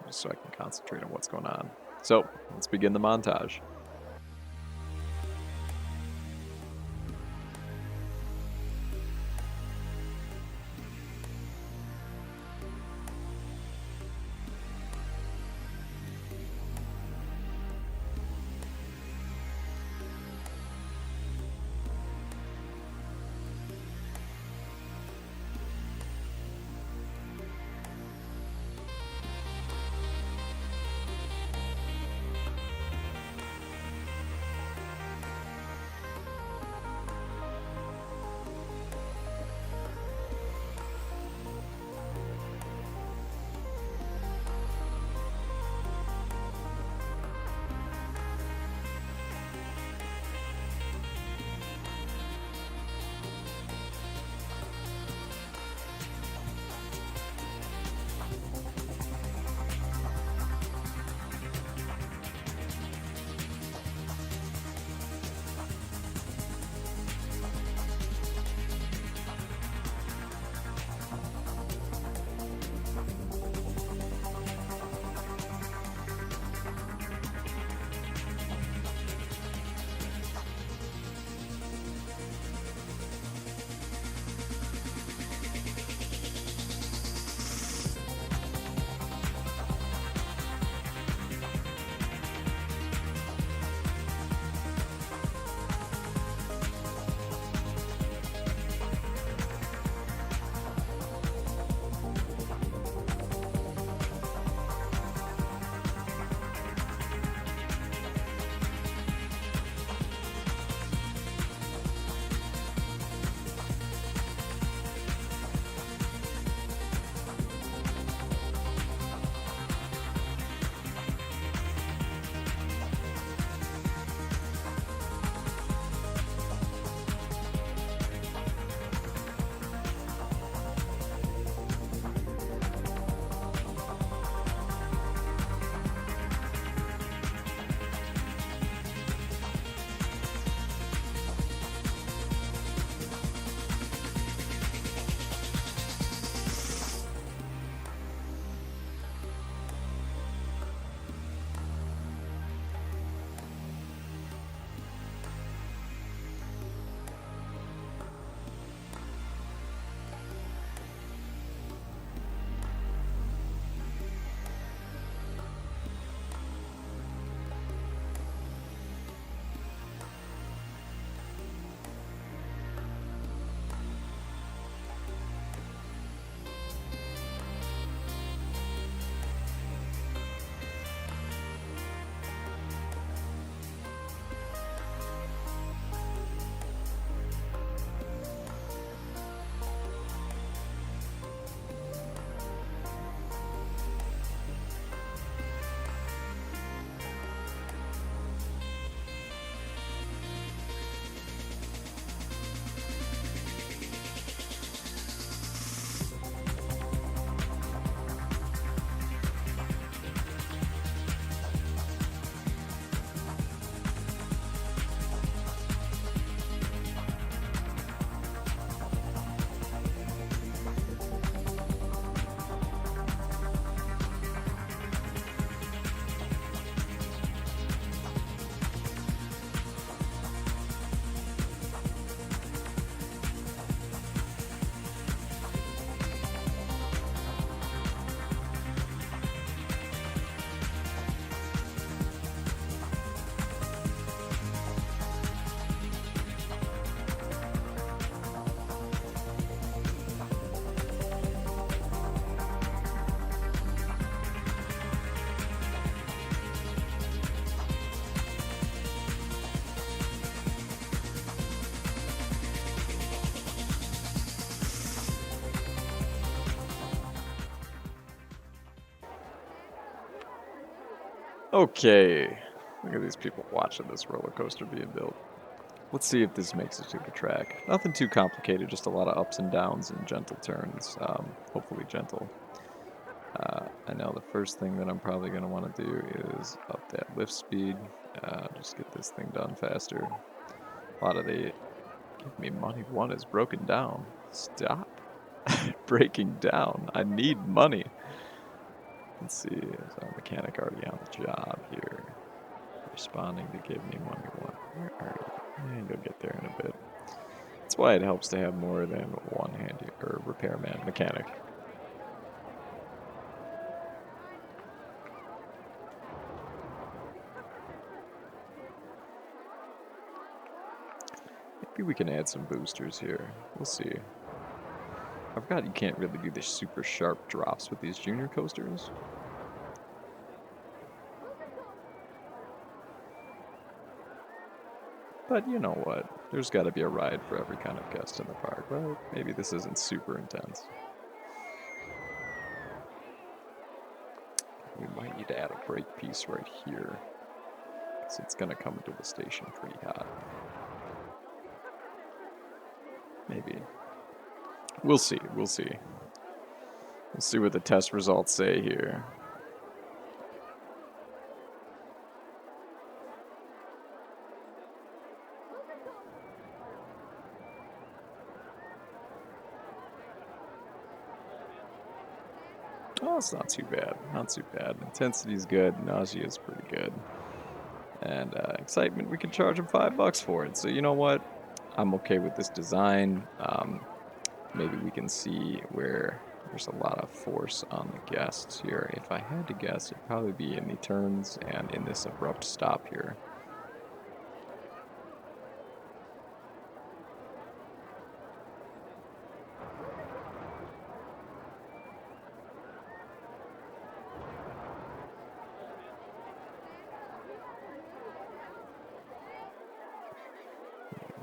just so I can concentrate on what's going on. So let's begin the montage. Okay, look at these people watching this roller coaster being built. Let's see if this makes it to the track. Nothing too complicated, just a lot of ups and downs and gentle turns. Hopefully gentle. I know the first thing that I'm probably going to want to do is up that lift speed. Just get this thing done faster. A lot of the give me money one is broken down. Stop breaking down. I need money. Let's see. Is our mechanic already on the job here? Responding to give me money one. Where are you? And you'll get there in a bit. That's why it helps to have more than one handy or repairman mechanic. Maybe we can add some boosters here. We'll see. I forgot you can't really do the super sharp drops with these junior coasters. But you know what? There's got to be a ride for every kind of guest in the park, right? Maybe this isn't super intense. We might need to add a brake piece right here, because it's going to come into the station pretty hot. Maybe. We'll see. We'll see. We'll see what the test results say here. Oh, it's not too bad. Not too bad. Intensity is good. Nausea is pretty good. And excitement, we can charge them $5 for it. So you know what? I'm okay with this design. Maybe we can see where there's a lot of force on the guests here. If I had to guess, it'd probably be in the turns and in this abrupt stop here.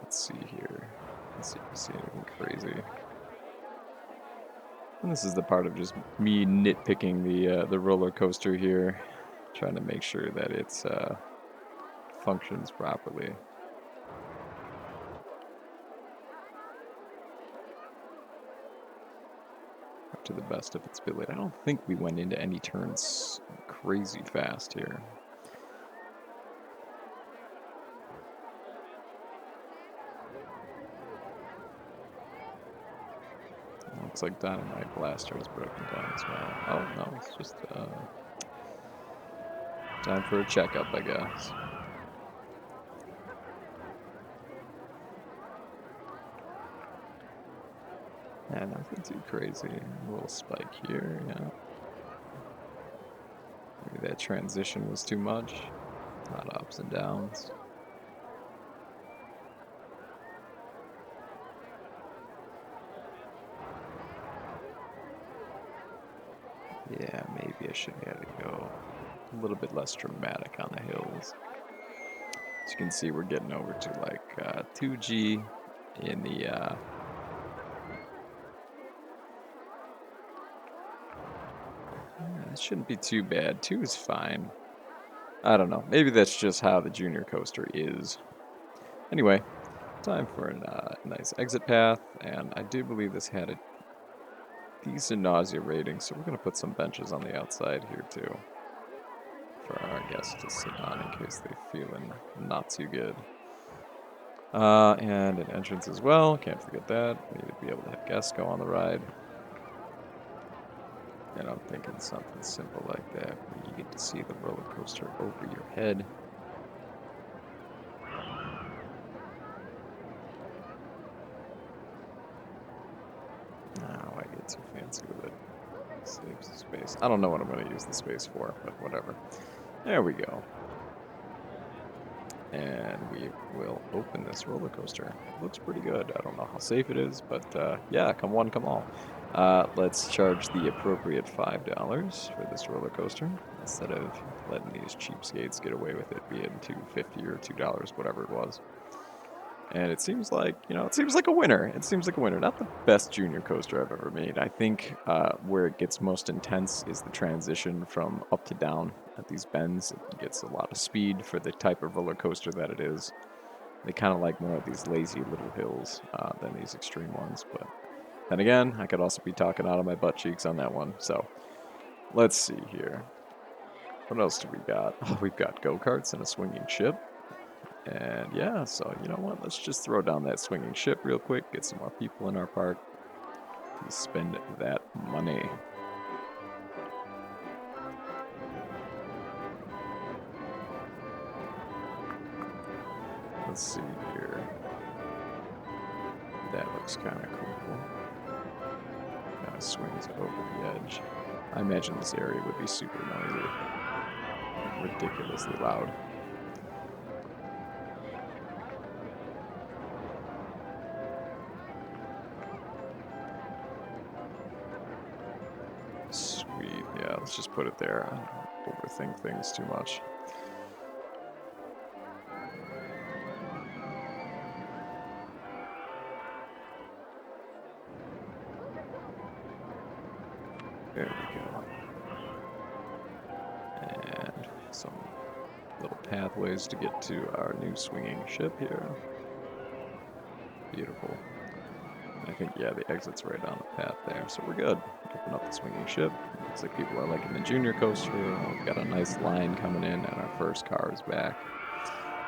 Let's see here. Let's see if we see anything crazy. And this is the part of just me nitpicking the roller coaster here, trying to make sure that it's functions properly. Up to the best of its ability. I don't think we went into any turns crazy fast here. Looks like Dynamite Blaster is broken down as well. Oh no, it's just time for a checkup, I guess. Yeah, nothing too crazy. A little spike here, yeah. Maybe that transition was too much. A lot of ups and downs. Yeah, maybe I should have to go a little bit less dramatic on the hills. As you can see, we're getting over to like 2G in the it shouldn't be too bad. 2 is fine. I don't know. Maybe that's just how the junior coaster is. Anyway, time for a nice exit path, and I do believe this had a decent nausea rating, so we're going to put some benches on the outside here too for our guests to sit on in case they're feeling not too good. And an entrance as well. Can't forget that. We need to be able to have guests go on the ride. And I'm thinking something simple like that, where you get to see the roller coaster over your head. No, I get too fancy with it. Saves the space. I don't know what I'm going to use the space for, but whatever. There we go. And we will open this roller coaster. It looks pretty good. I don't know how safe it is, but yeah, come one, come all. Let's charge the appropriate $5 for this roller coaster instead of letting these cheapskates get away with it being $2.50 or $2, whatever it was. And it seems like, it seems like a winner. It seems like a winner. Not the best junior coaster I've ever made. I think where it gets most intense is the transition from up to down. at these bends. It gets a lot of speed for the type of roller coaster that it is. They kind of like more of these lazy little hills than these extreme ones. But then again, I could also be talking out of my butt cheeks on that one. So let's see here. What else do we got? Oh, we've got go-karts and a swinging ship. And yeah, so you know what? Let's just throw down that swinging ship real quick, get some more people in our park to spend that money. Let's see here. That looks kind of cool. Kind of swings over the edge. I imagine this area would be super noisy. Ridiculously loud. Sweet. Yeah, let's just put it there. I don't overthink things too much. There we go. And some little pathways to get to our new swinging ship here. Beautiful. I think, yeah, the exit's right on the path there, so we're good. Open up the swinging ship. Looks like people are liking the junior coaster. We've got a nice line coming in, and our first car is back.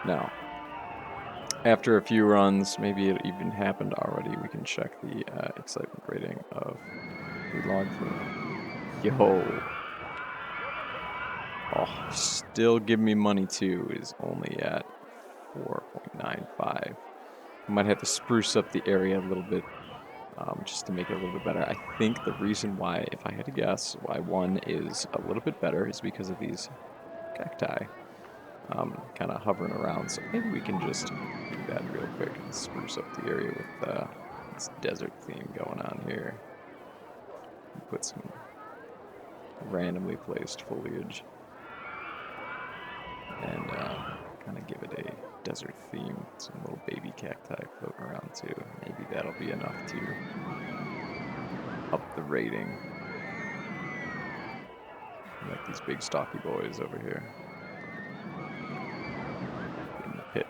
Now, after a few runs, maybe it even happened already, we can check the excitement rating of the log flume. Yo! Oh, still give me money too, is only at 4.95. I might have to spruce up the area a little bit just to make it a little bit better. I think the reason why, if I had to guess, why one is a little bit better is because of these cacti kind of hovering around. So maybe we can just do that real quick and spruce up the area with this desert theme going on here. Put some randomly placed foliage and kind of give it a desert theme. Some little baby cacti floating around too. Maybe that'll be enough to up the rating. Like these big stocky boys over here in the pit.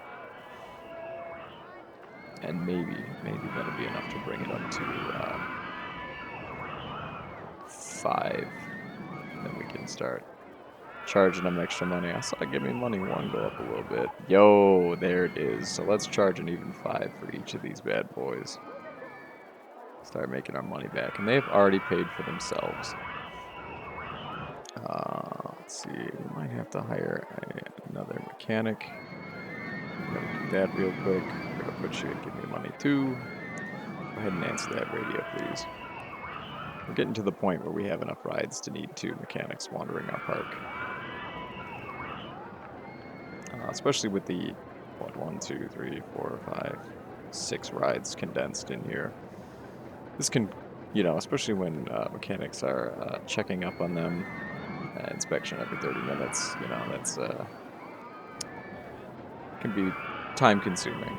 And maybe that'll be enough to bring it up to 5. Then we can start charging them extra money. I saw Give Me Money 1 go up a little bit. Yo, there it is. So let's charge an even 5 for each of these bad boys. Start making our money back. And they've already paid for themselves. Let's see. We might have to hire another mechanic. I'm going to do that real quick. We're going to put you at Give Me Money 2. Go ahead and answer that radio, please. We're getting to the point where we have enough rides to need 2 mechanics wandering our park. Especially with the, 1, 2, 3, 4, 5, 6 rides condensed in here. This can, especially when mechanics are checking up on them, inspection every 30 minutes, that's can be time consuming.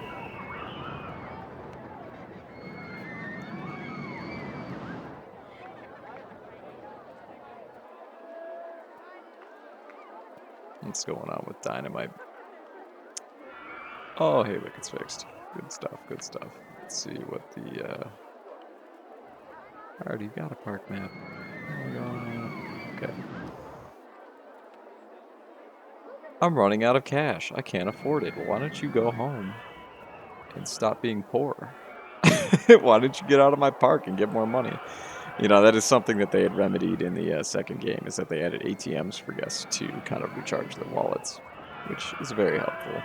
What's going on with Dynamite? Oh, hey, look, it's fixed. Good stuff, good stuff. Let's see what the, I already got a park map. Oh my god. Okay. I'm running out of cash. I can't afford it. Why don't you go home and stop being poor? Why don't you get out of my park and get more money? That is something that they had remedied in the second game, is that they added ATMs for guests to kind of recharge their wallets, which is very helpful.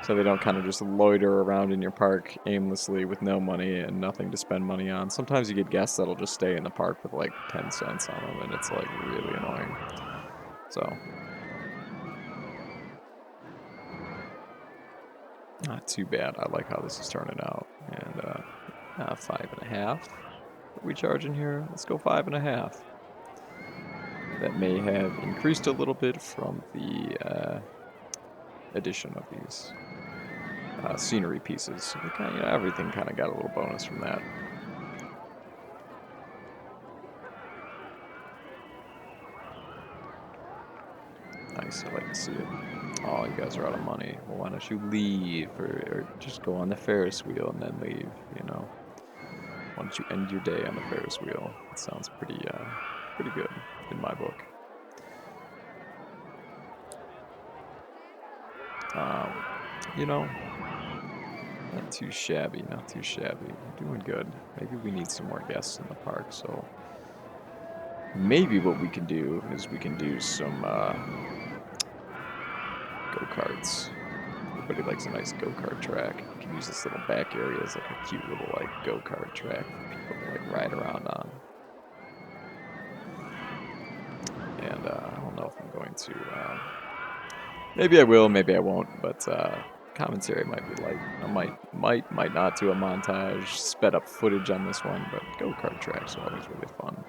So they don't kind of just loiter around in your park aimlessly with no money and nothing to spend money on. Sometimes you get guests that'll just stay in the park with like 10 cents on them, and it's like really annoying. So, not too bad. I like how this is turning out. And 5.5. Are we charging here? Let's go 5.5. That may have increased a little bit from the addition of these scenery pieces. So everything kind of got a little bonus from that. nice. I like to see it. Oh, you guys are out of money. Well, why don't you leave, or just go on the Ferris wheel and then leave? You know, why don't you end your day on the Ferris wheel? It sounds pretty good in my book. You know, not too shabby, not too shabby. Doing good. Maybe we need some more guests in the park, so maybe what we can do is we can do some go-karts. Everybody likes a nice go-kart track. You can use this little back area as like a cute little like go-kart track for people to like ride around on. And I don't know if I'm going to. Maybe I will, maybe I won't. But commentary might be light. I might not do a montage, sped up footage on this one. But go-kart tracks are always really fun.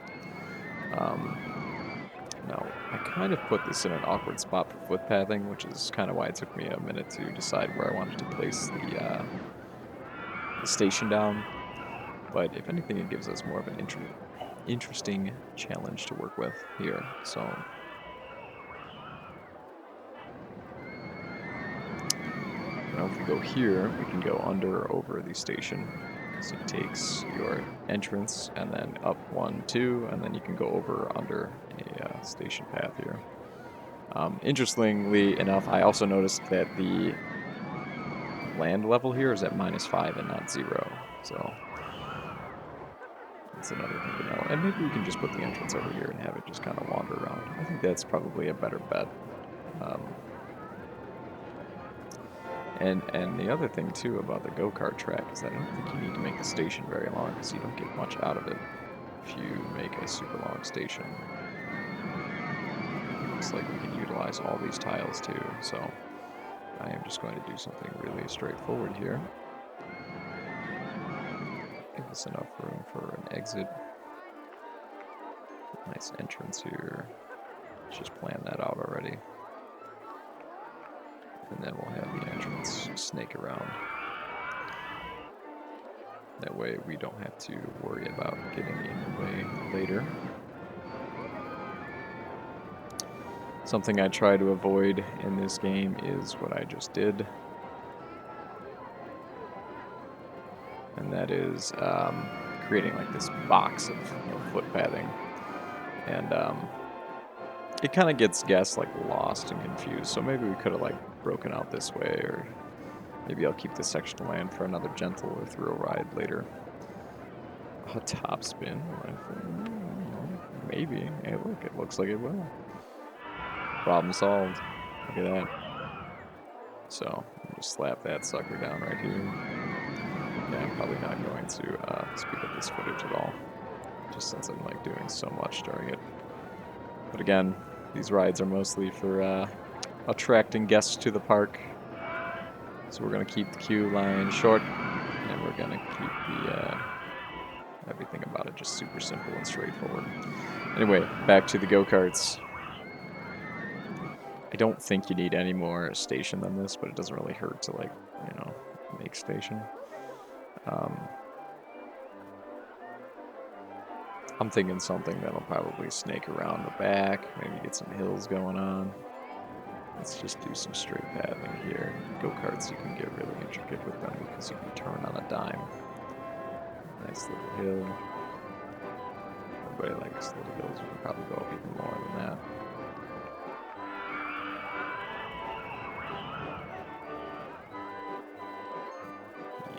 Now, I kind of put this in an awkward spot for footpathing, which is kind of why it took me a minute to decide where I wanted to place the station down. But if anything, it gives us more of an interesting challenge to work with here. So, now if we go here, we can go under or over the station. So it takes your entrance and then up 1, 2, and then you can go over or under a station path here. Interestingly enough, I also noticed that the land level here is at -5 and not 0. So that's another thing to know. And maybe we can just put the entrance over here and have it just kind of wander around. I think that's probably a better bet. And the other thing too about the go-kart track is that I don't think you need to make the station very long because you don't get much out of it if you make a super long station. It looks like we can utilize all these tiles too, so I am just going to do something really straightforward here. Give us enough room for an exit. Nice entrance here. Let's just plan that out already. And then we'll have the entrance snake around. That way we don't have to worry about getting in the way later. Something I try to avoid in this game is what I just did. And that is creating like this box of footpathing. And it kind of gets guests like lost and confused. So maybe we could have like broken out this way, or maybe I'll keep this section of land for another gentle or thrill ride later. A top spin. Maybe. Hey, look, it looks like it will. Problem solved. Look at that. So, I'll just slap that sucker down right here. Yeah, I'm probably not going to speed up this footage at all, just since I'm like doing so much during it. But again, these rides are mostly for attracting guests to the park. So we're going to keep the queue line short, and we're going to keep the everything about it just super simple and straightforward. Anyway, back to the go-karts. I don't think you need any more station than this, but it doesn't really hurt to, like, you know, make station. I'm thinking something that'll probably snake around the back, maybe get some hills going on. Let's just do some straight pathing here. Go-karts, you can get really intricate with them because you can turn on a dime. Nice little hill. Everybody likes little hills. We can probably go up even more than that.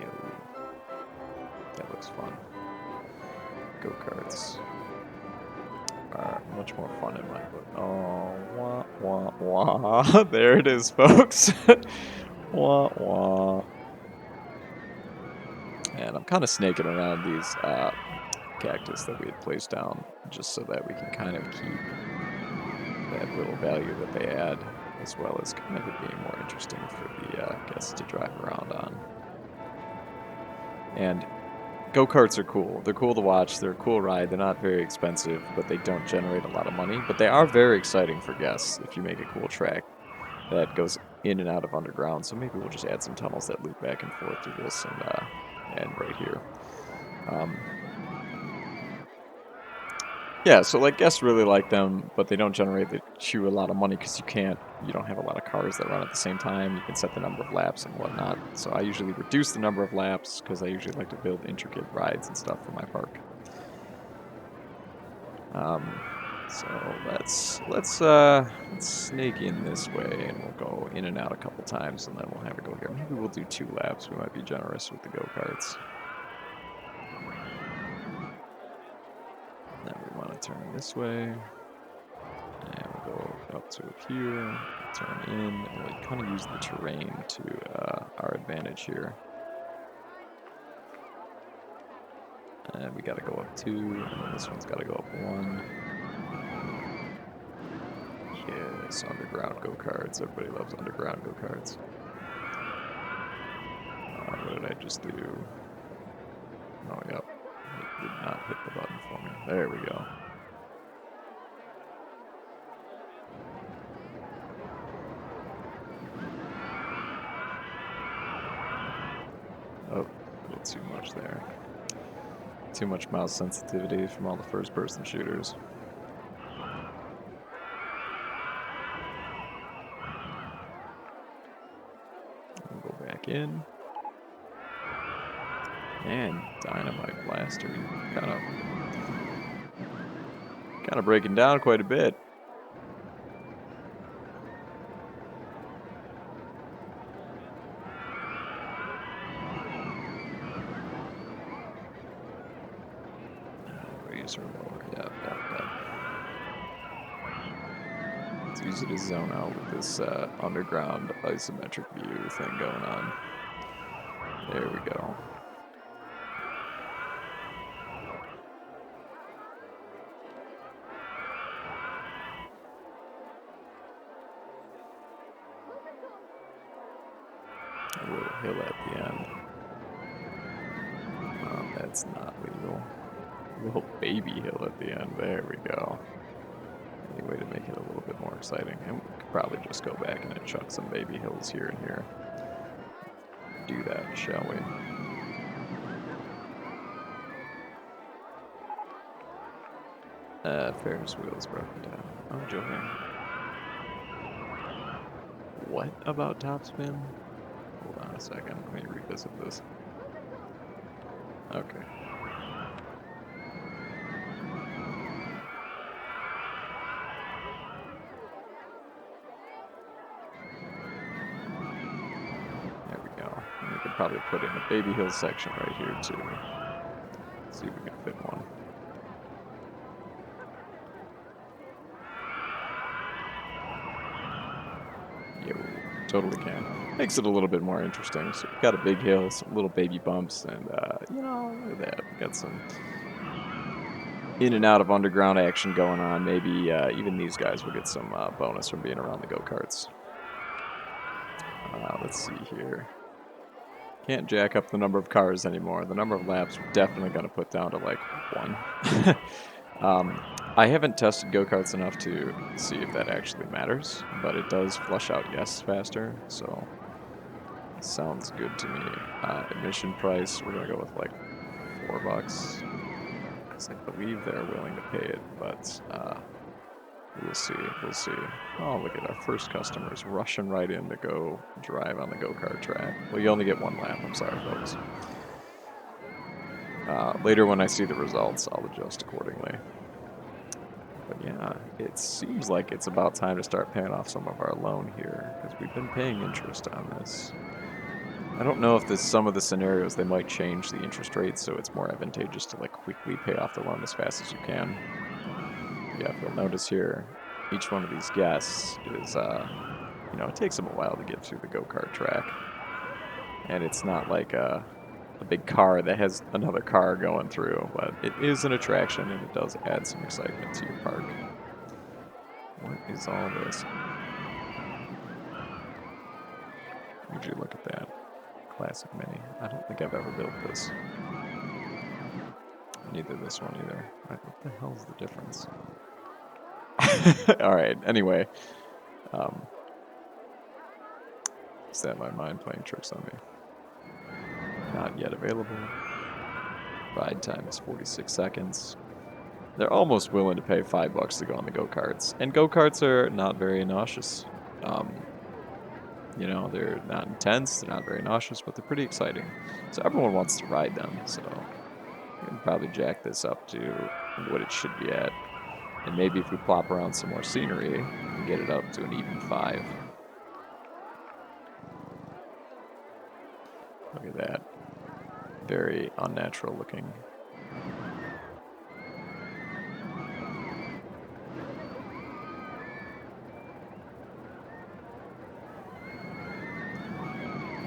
Yo. That looks fun. Go-karts are much more fun in my book. Oh, wah, wah, wah. There it is, folks. Wah, wah. And I'm kind of snaking around these cactus that we had placed down just so that we can kind of keep that little value that they add, as well as kind of it being more interesting for the guests to drive around on. And go-karts are cool. They're cool to watch. They're a cool ride. They're not very expensive, but they don't generate a lot of money. But they are very exciting for guests if you make a cool track that goes in and out of underground. So maybe we'll just add some tunnels that loop back and forth through this and right here. Yeah, so like guests really like them, but they don't generate you a lot of money because you don't have a lot of cars that run at the same time. You can set the number of laps and whatnot. So I usually reduce the number of laps because I usually like to build intricate rides and stuff for my park. So let's snake in this way, and we'll go in and out a couple times, and then we'll have it go here. Maybe we'll do 2 laps. We might be generous with the go-karts. Then we want to turn this way, and we'll go up to here, turn in, and we'll kind of use the terrain to our advantage here. And we got to go up 2, and then this one's got to go up 1. Yes, underground go-karts. Everybody loves underground go-karts. What did I just do? Oh, yep. It did not hit the button for me. There we go. Oh, a little too much there. Too much mouse sensitivity from all the first-person shooters. We'll go back in. And Dynamite Blaster, kind of breaking down quite a bit. Raise or lower, yeah. Let's use it to zone out with this underground isometric view thing going on. There we go. A little hill at the end. Oh, that's not legal. A little baby hill at the end. There we go. Any way to make it a little bit more exciting. And we could probably just go back and chuck some baby hills here and here. Do that, shall we? Ferris wheel's broken down. I'm joking. What about topspin? Hold on a second. Let me revisit this. Okay. There we go. And we could probably put in a baby hill section right here too. Let's see if we can fit one. Yo, totally can. Makes it a little bit more interesting. So we've got a big hill, some little baby bumps, and you know, look at that. We've got some in and out of underground action going on. Maybe even these guys will get some bonus from being around the go-karts. Let's see here. Can't jack up the number of cars anymore. The number of laps we're definitely going to put down to like 1. I haven't tested go-karts enough to see if that actually matters, but it does flush out yes faster, so it sounds good to me. Admission price, we're going to go with like $4, because I believe they're willing to pay it, but we'll see. Oh, look at our first customers rushing right in to go drive on the go-kart track. Well, you only get 1 lap. I'm sorry, folks. Later when I see the results, I'll adjust accordingly. But yeah, it seems like it's about time to start paying off some of our loan here, because we've been paying interest on this. I don't know if some of the scenarios, they might change the interest rate, so it's more advantageous to like quickly pay off the loan as fast as you can. Yeah, if you'll notice here, each one of these guests is, you know, it takes them a while to get through the go-kart track. And it's not like a big car that has another car going through, but it is an attraction and it does add some excitement to your park. What is all this? Would you look at that? Classic Mini. I don't think I've ever built this. Neither this one either. What the hell's the difference? Alright, anyway. Is that my mind playing tricks on me? Not yet available. Ride time is 46 seconds. They're almost willing to pay $5 to go on the go-karts. And go-karts are not very nauseous. You know, they're not intense, they're not very nauseous, but they're pretty exciting. So everyone wants to ride them, so we can probably jack this up to what it should be at. And maybe if we plop around some more scenery, we can get it up to an even 5. Look at that. Very unnatural looking.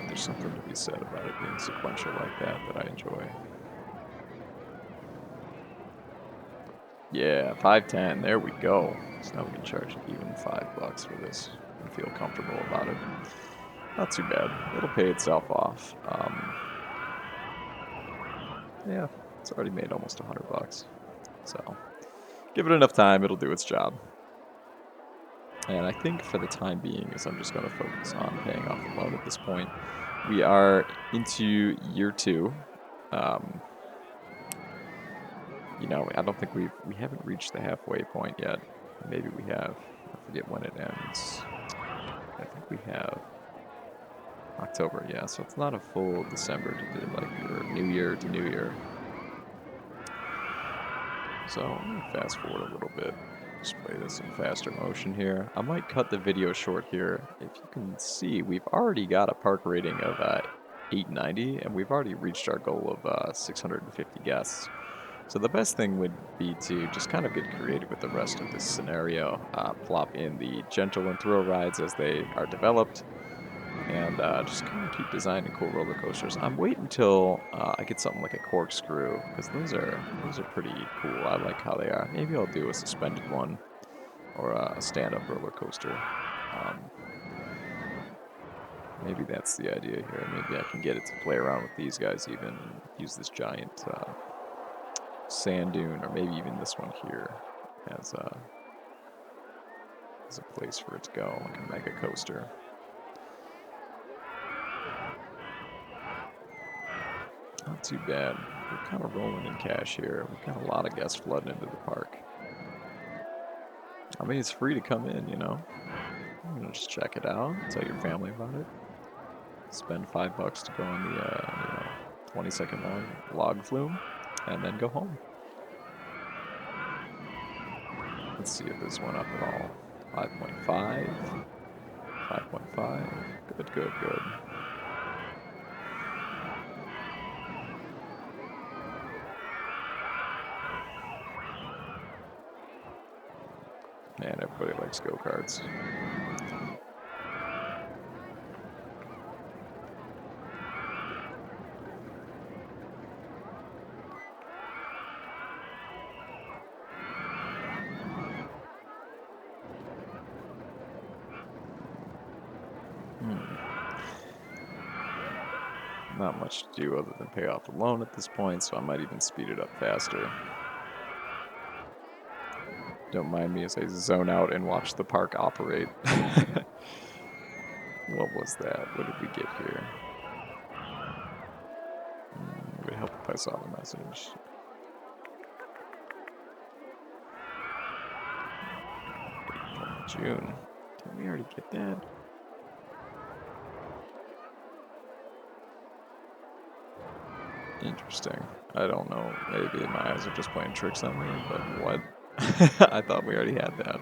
There's something to be said about it being sequential like that I enjoy. Yeah, 510, there we go. So now we can charge even $5 for this and feel comfortable about it. Not too bad. It'll pay itself off. Yeah, it's already made almost $100. So give it enough time, it'll do its job. And I think for the time being, is I'm just going to focus on paying off the loan at this point. We are into year 2. You know, I don't think we haven't reached the halfway point yet. Maybe we have. I forget when it ends. I think we have October, yeah. So it's not a full December to do like your New Year to New Year. So I'm gonna fast forward a little bit. Just play this in faster motion here. I might cut the video short here. If you can see, we've already got a park rating of 890, and we've already reached our goal of 650 guests. So the best thing would be to just kind of get creative with the rest of this scenario. Plop in the gentle and thrill rides as they are developed, and just kind of keep designing cool roller coasters. I'm waiting until I get something like a corkscrew, because those are pretty cool. I like how they are. Maybe I'll do a suspended one or a stand-up roller coaster. Maybe that's the idea here. Maybe I can get it to play around with these guys even, and use this giant sand dune, or maybe even this one here as a place for it to go, like a mega coaster. Not too bad. We're kind of rolling in cash here. We've got a lot of guests flooding into the park. I mean, it's free to come in, you know. You know, just check it out. Tell your family about it. Spend $5 to go on the 20-second log flume, and then go home. Let's see if this went up at all. 5.5. 5.5. Good, good, good. Man, everybody likes go-karts. Not much to do other than pay off the loan at this point, so I might even speed it up faster. Don't mind me as I zone out and watch the park operate. What was that? What did we get here? It would help if I saw the message. June. Did we already get that? Interesting. I don't know. Maybe my eyes are just playing tricks on me, but what? I thought we already had that.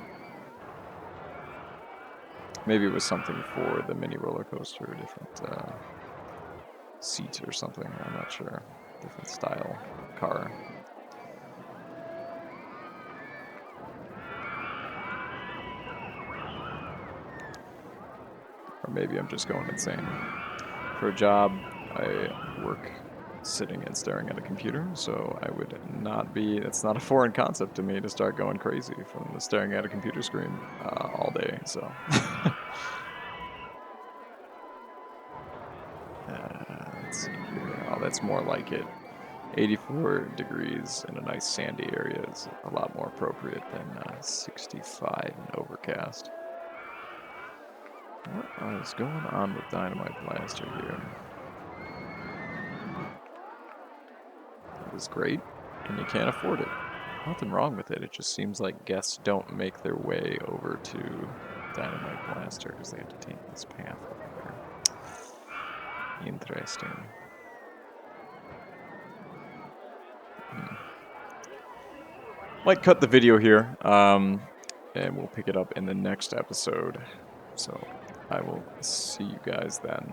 Maybe it was something for the mini roller coaster, different seats or something. I'm not sure. Different style car. Or maybe I'm just going insane. For a job, I work sitting and staring at a computer, so I would not be, it's not a foreign concept to me to start going crazy from the staring at a computer screen all day, so. Let's see here. Oh, that's more like it. 84 degrees in a nice sandy area is a lot more appropriate than 65 and overcast. What is going on with Dynamite Blaster here? It is great, and you can't afford it. Nothing wrong with it. It just seems like guests don't make their way over to Dynamite Blaster because they have to take this path over there. Interesting. Might cut the video here, and we'll pick it up in the next episode. So I will see you guys then.